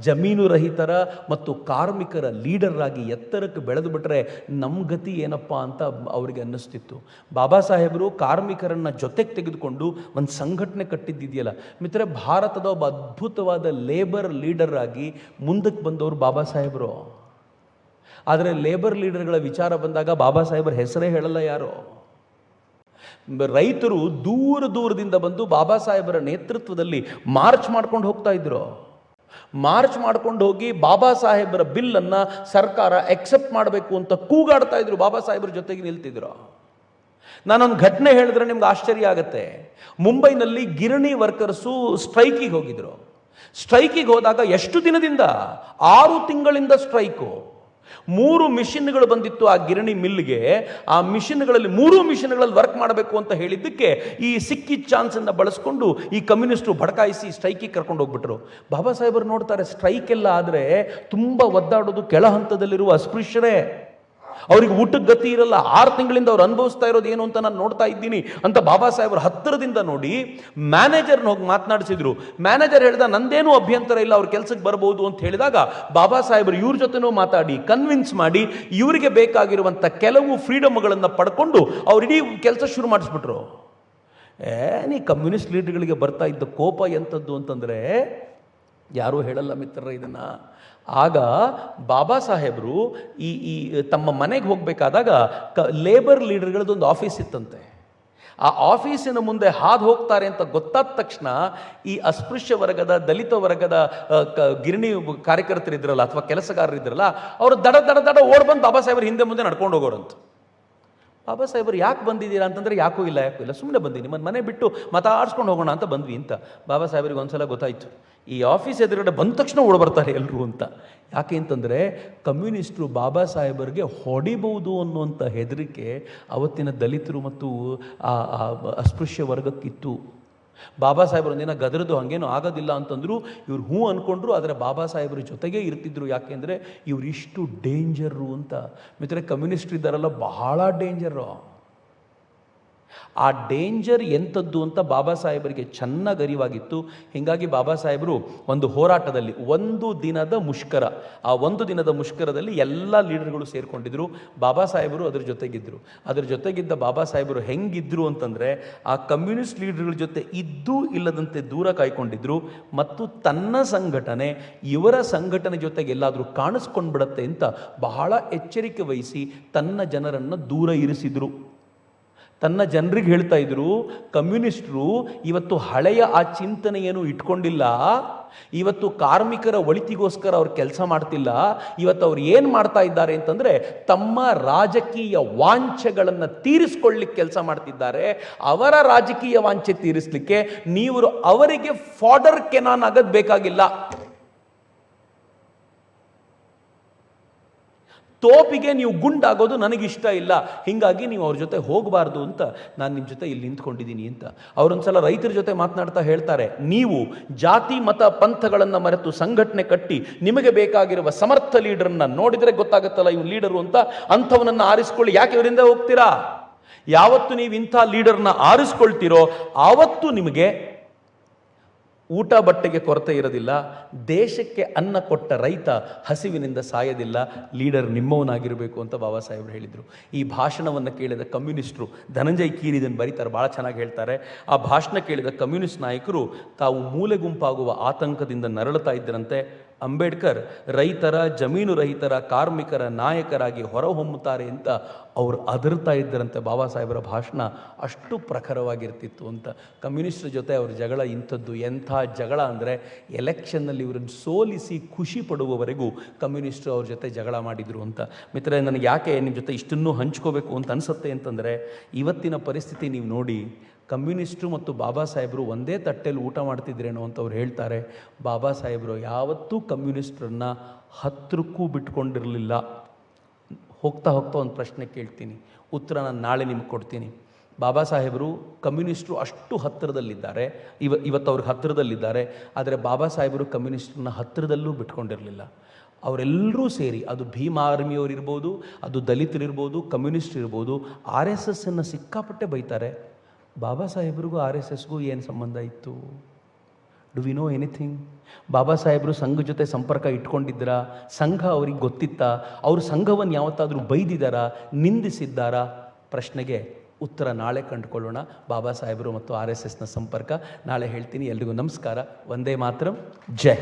Speaker 1: ಜಮೀನು ರಹಿತರ ಮತ್ತು ಕಾರ್ಮಿಕರ ಲೀಡರ್ ಆಗಿ ಎತ್ತರಕ್ಕೆ ಬೆಳೆದು ಬಿಟ್ಟರೆ ನಮ್ಮ ಗತಿ ಏನಪ್ಪ ಅಂತ ಅವರಿಗೆ ಅನ್ನಿಸ್ತಿತ್ತು. ಬಾಬಾ ಸಾಹೇಬರು ಕಾರ್ಮಿಕರನ್ನು ಜೊತೆಗೆ ತೆಗೆದುಕೊಂಡು ಒಂದು ಸಂಘಟನೆ ಕಟ್ಟಿದ್ದಿದೆಯಲ್ಲ ಮಿತ್ರರೆ, ಭಾರತದ ಒಬ್ಬ ಅದ್ಭುತವಾದ ಲೇಬರ್ ಲೀಡರ್ ಆಗಿ ಮುಂದಕ್ಕೆ ಬಂದವರು ಬಾಬಾ ಸಾಹೇಬರು. ಆದರೆ ಲೇಬರ್ ಲೀಡರ್ಗಳ ವಿಚಾರ ಬಂದಾಗ ಬಾಬಾ ಸಾಹೇಬರ ಹೆಸರೇ ಹೇಳಲ್ಲ ಯಾರು. ರೈತರು ದೂರದಿಂದ ಬಂದು ಬಾಬಾ ಸಾಹೇಬರ ನೇತೃತ್ವದಲ್ಲಿ ಮಾರ್ಚ್ ಮಾಡ್ಕೊಂಡು ಹೋಗ್ತಾ ಇದ್ರು. ಮಾರ್ಚ್ ಮಾಡ್ಕೊಂಡು ಹೋಗಿ ಬಾಬಾ ಸಾಹೇಬರ ಬಿಲ್ಲನ್ನು ಸರ್ಕಾರ ಎಕ್ಸೆಪ್ಟ್ ಮಾಡಬೇಕು ಅಂತ ಕೂಗಾಡ್ತಾ ಇದ್ರು, ಬಾಬಾ ಸಾಹೇಬರ ಜೊತೆಗೆ ನಿಲ್ತಿದ್ರು. ನಾನೊಂದು ಘಟನೆ ಹೇಳಿದ್ರೆ ನಿಮ್ಗೆ ಆಶ್ಚರ್ಯ ಆಗುತ್ತೆ. ಮುಂಬೈನಲ್ಲಿ ಗಿರಣಿ ವರ್ಕರ್ಸು ಸ್ಟ್ರೈಕಿಗೆ ಹೋಗಿದ್ರು. ಸ್ಟ್ರೈಕಿಗೆ ಹೋದಾಗ ಎಷ್ಟು ದಿನದಿಂದ? 6 ತಿಂಗಳಿಂದ ಸ್ಟ್ರೈಕು. 3 ಮಿಷಿನ್ಗಳು ಬಂದಿತ್ತು ಆ ಗಿರಣಿ ಮಿಲ್ಗೆ. ಆ ಮಿಷಿನ್ಗಳಲ್ಲಿ 3 ಮಿಷಿನ್ಗಳಲ್ಲಿ ವರ್ಕ್ ಮಾಡಬೇಕು ಅಂತ ಹೇಳಿದ್ದಕ್ಕೆ ಈ ಸಿಕ್ಕಿದ ಚಾನ್ಸನ್ನು ಬಳಸ್ಕೊಂಡು ಈ ಕಮ್ಯುನಿಸ್ಟರು ಭಡಕಾಯಿಸಿ ಸ್ಟ್ರೈಕಿಗೆ ಕರ್ಕೊಂಡು ಹೋಗ್ಬಿಟ್ರು. ಬಾಬಾ ಸಾಹೇಬರು ನೋಡ್ತಾರೆ, ಸ್ಟ್ರೈಕ್ ಎಲ್ಲ ಆದರೆ ತುಂಬ ಒದ್ದಾಡೋದು ಕೆಳ ಹಂತದಲ್ಲಿರುವ ಅಸ್ಪೃಶ್ಯರೇ, ಅವ್ರಿಗೆ ಊಟಕ್ಕೆ ಗತಿ ಇರಲ್ಲ, 6 ತಿಂಗಳಿಂದ ಅವ್ರು ಅನುಭವಿಸ್ತಾ ಇರೋದು ಏನು ಅಂತ ನಾನು ನೋಡ್ತಾ ಇದ್ದೀನಿ ಅಂತ ಬಾಬಾ ಸಾಹೇಬರು ಹತ್ತಿರದಿಂದ ನೋಡಿ ಮ್ಯಾನೇಜರ್ನ ಹೋಗಿ ಮಾತನಾಡಿಸಿದ್ರು. ಮ್ಯಾನೇಜರ್ ಹೇಳ್ದ, ನಂದೇನೂ ಅಭ್ಯಂತರ ಇಲ್ಲ, ಅವ್ರ ಕೆಲಸಕ್ಕೆ ಬರ್ಬೋದು ಅಂತ ಹೇಳಿದಾಗ ಬಾಬಾ ಸಾಹೇಬರು ಇವ್ರ ಜೊತೆನೂ ಮಾತಾಡಿ ಕನ್ವಿನ್ಸ್ ಮಾಡಿ ಇವರಿಗೆ ಬೇಕಾಗಿರುವಂಥ ಕೆಲವು ಫ್ರೀಡಮ್ಗಳನ್ನು ಪಡ್ಕೊಂಡು ಅವ್ರು ಇಡೀ ಕೆಲಸ ಶುರು ಮಾಡಿಸ್ಬಿಟ್ರು. ನೀ ಕಮ್ಯುನಿಸ್ಟ್ ಲೀಡರ್ಗಳಿಗೆ ಬರ್ತಾ ಇದ್ದ ಕೋಪ ಎಂಥದ್ದು ಅಂತಂದರೆ ಯಾರೂ ಹೇಳಲ್ಲ ಮಿತ್ರರ ಇದನ್ನು. ಆಗ ಬಾಬಾ ಸಾಹೇಬರು ಈ ತಮ್ಮ ಮನೆಗೆ ಹೋಗಬೇಕಾದಾಗ ಲೇಬರ್ ಲೀಡರ್ಗಳದ್ದೊಂದು ಆಫೀಸ್ ಇತ್ತಂತೆ. ಆ ಆಫೀಸಿನ ಮುಂದೆ ಹಾದು ಹೋಗ್ತಾರೆ ಅಂತ ಗೊತ್ತಾದ ತಕ್ಷಣ ಈ ಅಸ್ಪೃಶ್ಯ ವರ್ಗದ, ದಲಿತ ವರ್ಗದ ಗಿರಣಿ ಕಾರ್ಯಕರ್ತರಿದ್ರಲ್ಲ ಅಥವಾ ಕೆಲಸಗಾರರಿದ್ರಲ್ಲ, ಅವರು ದಡ ದಡ ದಡ ಓಡ್ ಬಂದು ಬಾಬಾ ಸಾಹೇಬರು ಹಿಂದೆ ಮುಂದೆ ನಡ್ಕೊಂಡು ಹೋಗೋರಂತ. ಬಾಬಾ ಸಾಹೇಬರು ಯಾಕೆ ಬಂದಿದ್ದೀರಾ ಅಂತಂದರೆ ಯಾಕೂ ಇಲ್ಲ ಸುಮ್ಮನೆ ಬಂದೀನಿ, ಮನೆ ಬಿಟ್ಟು ಮಾತಾಡ್ಸ್ಕೊಂಡು ಹೋಗೋಣ ಅಂತ ಬಂದ್ವಿ ಅಂತ. ಬಾಬಾ ಸಾಹೇಬರಿಗೆ ಒಂದ್ಸಲ ಗೊತ್ತಾಯಿತು, ಈ ಆಫೀಸ್ ಎದುರುಗಡೆ ಬಂದ ತಕ್ಷಣ ಓಡಬರ್ತಾರೆ ಎಲ್ಲರೂ ಅಂತ. ಯಾಕೆ ಅಂತಂದರೆ ಕಮ್ಯುನಿಸ್ಟರು ಬಾಬಾ ಸಾಹೇಬರಿಗೆ ಹೊಡಿಬಹುದು ಅನ್ನುವಂಥ ಹೆದರಿಕೆ ಅವತ್ತಿನ ದಲಿತರು ಮತ್ತು ಅಸ್ಪೃಶ್ಯ ವರ್ಗಕ್ಕಿತ್ತು. ಬಾಬಾ ಸಾಹೇಬರು ಒಂದಿನ ಗದರದು ಹಾಗೇನೂ ಆಗೋದಿಲ್ಲ ಅಂತಂದರು. ಇವ್ರು ಹ್ಞೂ ಅಂದ್ಕೊಂಡ್ರು, ಆದರೆ ಬಾಬಾ ಸಾಹೇಬರ ಜೊತೆಗೇ ಇರ್ತಿದ್ರು. ಯಾಕೆಂದರೆ ಇವ್ರು ಇಷ್ಟು ಡೇಂಜರು ಅಂತ. ಮಿತ್ರರೆ, ಕಮ್ಯುನಿಸ್ಟ್ ಇದ್ದಾರಲ್ಲ ಬಹಳ ಡೇಂಜರು. ಆ ಡೇಂಜರ್ ಎಂಥದ್ದು ಅಂತ ಬಾಬಾ ಸಾಹೇಬರಿಗೆ ಚೆನ್ನಾಗಿ ಅರಿವಾಗಿತ್ತು. ಹೀಗಾಗಿ ಬಾಬಾ ಸಾಹೇಬರು ಒಂದು ಹೋರಾಟದಲ್ಲಿ ಒಂದು ದಿನದ ಮುಷ್ಕರ, ಆ ಒಂದು ದಿನದ ಮುಷ್ಕರದಲ್ಲಿ ಎಲ್ಲ ಲೀಡರ್ಗಳು ಸೇರಿಕೊಂಡಿದ್ರು. ಬಾಬಾ ಸಾಹೇಬರು ಅದರ ಜೊತೆಗಿದ್ದರು. ಅದರ ಜೊತೆಗಿದ್ದ ಬಾಬಾ ಸಾಹೇಬರು ಹೆಂಗಿದ್ರು ಅಂತಂದರೆ, ಆ ಕಮ್ಯುನಿಸ್ಟ್ ಲೀಡರ್ಗಳ ಜೊತೆ ಇದ್ದೂ ಇಲ್ಲದಂತೆ ದೂರ ಕಾಯ್ಕೊಂಡಿದ್ರು. ಮತ್ತು ತನ್ನ ಸಂಘಟನೆ ಇವರ ಸಂಘಟನೆ ಜೊತೆಗೆ ಎಲ್ಲಾದರೂ ಕಾಣಿಸ್ಕೊಂಡ್ಬಿಡತ್ತೆ ಅಂತ ಬಹಳ ಎಚ್ಚರಿಕೆ ವಹಿಸಿ ತನ್ನ ಜನರನ್ನು ದೂರ ಇರಿಸಿದರು. ತನ್ನ ಜನರಿಗೆ ಹೇಳ್ತಾ ಇದ್ರು, ಕಮ್ಯುನಿಸ್ಟರು ಇವತ್ತು ಹಳೆಯ ಆ ಚಿಂತನೆಯನ್ನು ಇಟ್ಕೊಂಡಿಲ್ಲ, ಇವತ್ತು ಕಾರ್ಮಿಕರ ಒಳಿತಿಗೋಸ್ಕರ ಅವ್ರು ಕೆಲಸ ಮಾಡ್ತಿಲ್ಲ. ಇವತ್ತು ಅವ್ರು ಏನು ಮಾಡ್ತಾ ಇದ್ದಾರೆ ಅಂತಂದರೆ, ತಮ್ಮ ರಾಜಕೀಯ ವಾಂಛೆಗಳನ್ನು ತೀರಿಸ್ಕೊಳ್ಳಿಕ್ಕೆ ಕೆಲಸ ಮಾಡ್ತಿದ್ದಾರೆ. ಅವರ ರಾಜಕೀಯ ವಾಂಛೆ ತೀರಿಸಲಿಕ್ಕೆ ನೀವು ಅವರಿಗೆ ಫಾಡರ್ ಕೆನಾನ್ ಆಗೋದು ಬೇಕಾಗಿಲ್ಲ. ತೋಪಿಗೆ ನೀವು ಗುಂಡಾಗೋದು ನನಗಿಷ್ಟ ಇಲ್ಲ. ಹೀಗಾಗಿ ನೀವು ಅವ್ರ ಜೊತೆ ಹೋಗಬಾರ್ದು ಅಂತ ನಾನು ನಿಮ್ಮ ಜೊತೆ ಇಲ್ಲಿ ನಿಂತ್ಕೊಂಡಿದ್ದೀನಿ ಅಂತ. ಅವರೊಂದ್ಸಲ ರೈತರ ಜೊತೆ ಮಾತನಾಡ್ತಾ ಹೇಳ್ತಾರೆ, ನೀವು ಜಾತಿ ಮತ ಪಂಥಗಳನ್ನು ಮರೆತು ಸಂಘಟನೆ ಕಟ್ಟಿ ನಿಮಗೆ ಬೇಕಾಗಿರುವ ಸಮರ್ಥ ಲೀಡರ್ನ ನೋಡಿದರೆ ಗೊತ್ತಾಗುತ್ತಲ್ಲ ಇವ್ನು ಲೀಡರು ಅಂತ, ಅಂಥವನನ್ನು ಆರಿಸ್ಕೊಳ್ಳಿ. ಯಾಕೆ ಇವರಿಂದ ಹೋಗ್ತೀರಾ? ಯಾವತ್ತು ನೀವು ಇಂಥ ಲೀಡರ್ನ ಆರಿಸ್ಕೊಳ್ತೀರೋ ಆವತ್ತು ನಿಮಗೆ ಊಟ ಬಟ್ಟೆಗೆ ಕೊರತೆ ಇರೋದಿಲ್ಲ. ದೇಶಕ್ಕೆ ಅನ್ನ ಕೊಟ್ಟ ರೈತ ಹಸಿವಿನಿಂದ ಸಾಯೋದಿಲ್ಲ. ಲೀಡರ್ ನಿಮ್ಮವನಾಗಿರಬೇಕು ಅಂತ ಬಾಬಾ ಸಾಹೇಬರು ಹೇಳಿದರು. ಈ ಭಾಷಣವನ್ನು ಕೇಳಿದ ಕಮ್ಯುನಿಸ್ಟರು, ಧನಂಜಯ್ ಕೀರ್ ಇದನ್ನು ಬರೀತಾರೆ, ಭಾಳ ಚೆನ್ನಾಗಿ ಹೇಳ್ತಾರೆ. ಆ ಭಾಷಣ ಕೇಳಿದ ಕಮ್ಯುನಿಸ್ಟ್ ನಾಯಕರು ತಾವು ಮೂಲೆ ಗುಂಪಾಗುವ ಆತಂಕದಿಂದ ನರಳುತ್ತಾ ಇದ್ದರಂತೆ. ಅಂಬೇಡ್ಕರ್ ರೈತರ, ಜಮೀನು ರಹಿತರ, ಕಾರ್ಮಿಕರ ನಾಯಕರಾಗಿ ಹೊರಹೊಮ್ಮುತ್ತಾರೆ ಅಂತ ಅವರು ಅದರ್ತಾ ಇದ್ದರಂತೆ. ಬಾಬಾ ಸಾಹೇಬರ ಭಾಷಣ ಅಷ್ಟು ಪ್ರಖರವಾಗಿರ್ತಿತ್ತು ಅಂತ. ಕಮ್ಯುನಿಸ್ಟರ ಜೊತೆ ಅವ್ರ ಜಗಳ ಇಂಥದ್ದು. ಎಂಥ ಜಗಳ ಅಂದರೆ, ಎಲೆಕ್ಷನ್ನಲ್ಲಿ ಇವರನ್ನು ಸೋಲಿಸಿ ಖುಷಿ ಪಡುವವರೆಗೂ ಕಮ್ಯುನಿಸ್ಟರು ಅವ್ರ ಜೊತೆ ಜಗಳ ಮಾಡಿದರು ಅಂತ. ಮಿತ್ರರೇ, ನನಗೆ ಯಾಕೆ ನಿಮ್ಮ ಜೊತೆ ಇಷ್ಟನ್ನೂ ಹಂಚ್ಕೋಬೇಕು ಅಂತ ಅನಿಸುತ್ತೆ ಅಂತಂದರೆ, ಇವತ್ತಿನ ಪರಿಸ್ಥಿತಿ ನೀವು ನೋಡಿ, ಕಮ್ಯುನಿಸ್ಟರು ಮತ್ತು ಬಾಬಾ ಸಾಹೇಬರು ಒಂದೇ ತಟ್ಟೆಯಲ್ಲಿ ಊಟ ಮಾಡ್ತಿದ್ರೇನೋ ಅಂತ ಅವ್ರು ಹೇಳ್ತಾರೆ. ಬಾಬಾ ಸಾಹೇಬರು ಯಾವತ್ತೂ ಕಮ್ಯುನಿಸ್ಟರನ್ನು ಹತ್ತಿರಕ್ಕೂ ಬಿಟ್ಕೊಂಡಿರಲಿಲ್ಲ. ಹೋಗ್ತಾ ಹೋಗ್ತಾ ಒಂದು ಪ್ರಶ್ನೆ ಕೇಳ್ತೀನಿ, ಉತ್ತರ ನಾನು ನಾಳೆ ನಿಮ್ಗೆ ಕೊಡ್ತೀನಿ. ಬಾಬಾ ಸಾಹೇಬರು ಕಮ್ಯುನಿಸ್ಟರು ಅಷ್ಟು ಹತ್ತಿರದಲ್ಲಿದ್ದಾರೆ, ಇವತ್ತು ಅವ್ರಿಗೆ ಹತ್ತಿರದಲ್ಲಿದ್ದಾರೆ. ಆದರೆ ಬಾಬಾ ಸಾಹೇಬರು ಕಮ್ಯುನಿಸ್ಟರನ್ನ ಹತ್ತಿರದಲ್ಲೂ ಬಿಟ್ಕೊಂಡಿರಲಿಲ್ಲ. ಅವರೆಲ್ಲರೂ ಸೇರಿ, ಅದು ಭೀಮ್ ಆರ್ಮಿಯವರಿರ್ಬೋದು, ಅದು ದಲಿತರಿರ್ಬೋದು, ಕಮ್ಯುನಿಸ್ಟ್ ಇರ್ಬೋದು, RSSನ್ನು ಸಿಕ್ಕಾಪಟ್ಟೆ ಬೈತಾರೆ. ಬಾಬಾ ಸಾಹೇಬ್ರಿಗೂ RSSಗೂ ಏನು ಸಂಬಂಧ ಇತ್ತು? Do we know anything? Baba ಸಾಹೇಬರು ಸಂಘ ಜೊತೆ ಸಂಪರ್ಕ ಇಟ್ಕೊಂಡಿದ್ದರಾ? ಸಂಘ ಅವ್ರಿಗೆ ಗೊತ್ತಿತ್ತಾ? ಅವರು ಸಂಘವನ್ನು ಯಾವತ್ತಾದರೂ ಬೈದಿದ್ದಾರಾ, ನಿಂದಿಸಿದ್ದಾರಾ? ಪ್ರಶ್ನೆಗೆ ಉತ್ತರ ನಾಳೆ ಕಂಡುಕೊಳ್ಳೋಣ. ಬಾಬಾ ಸಾಹೇಬರು ಮತ್ತು RSSನ ಸಂಪರ್ಕ ನಾಳೆ ಹೇಳ್ತೀನಿ. ಎಲ್ರಿಗೂ ನಮಸ್ಕಾರ. ವಂದೇ ಮಾತರಂ. ಜೈ.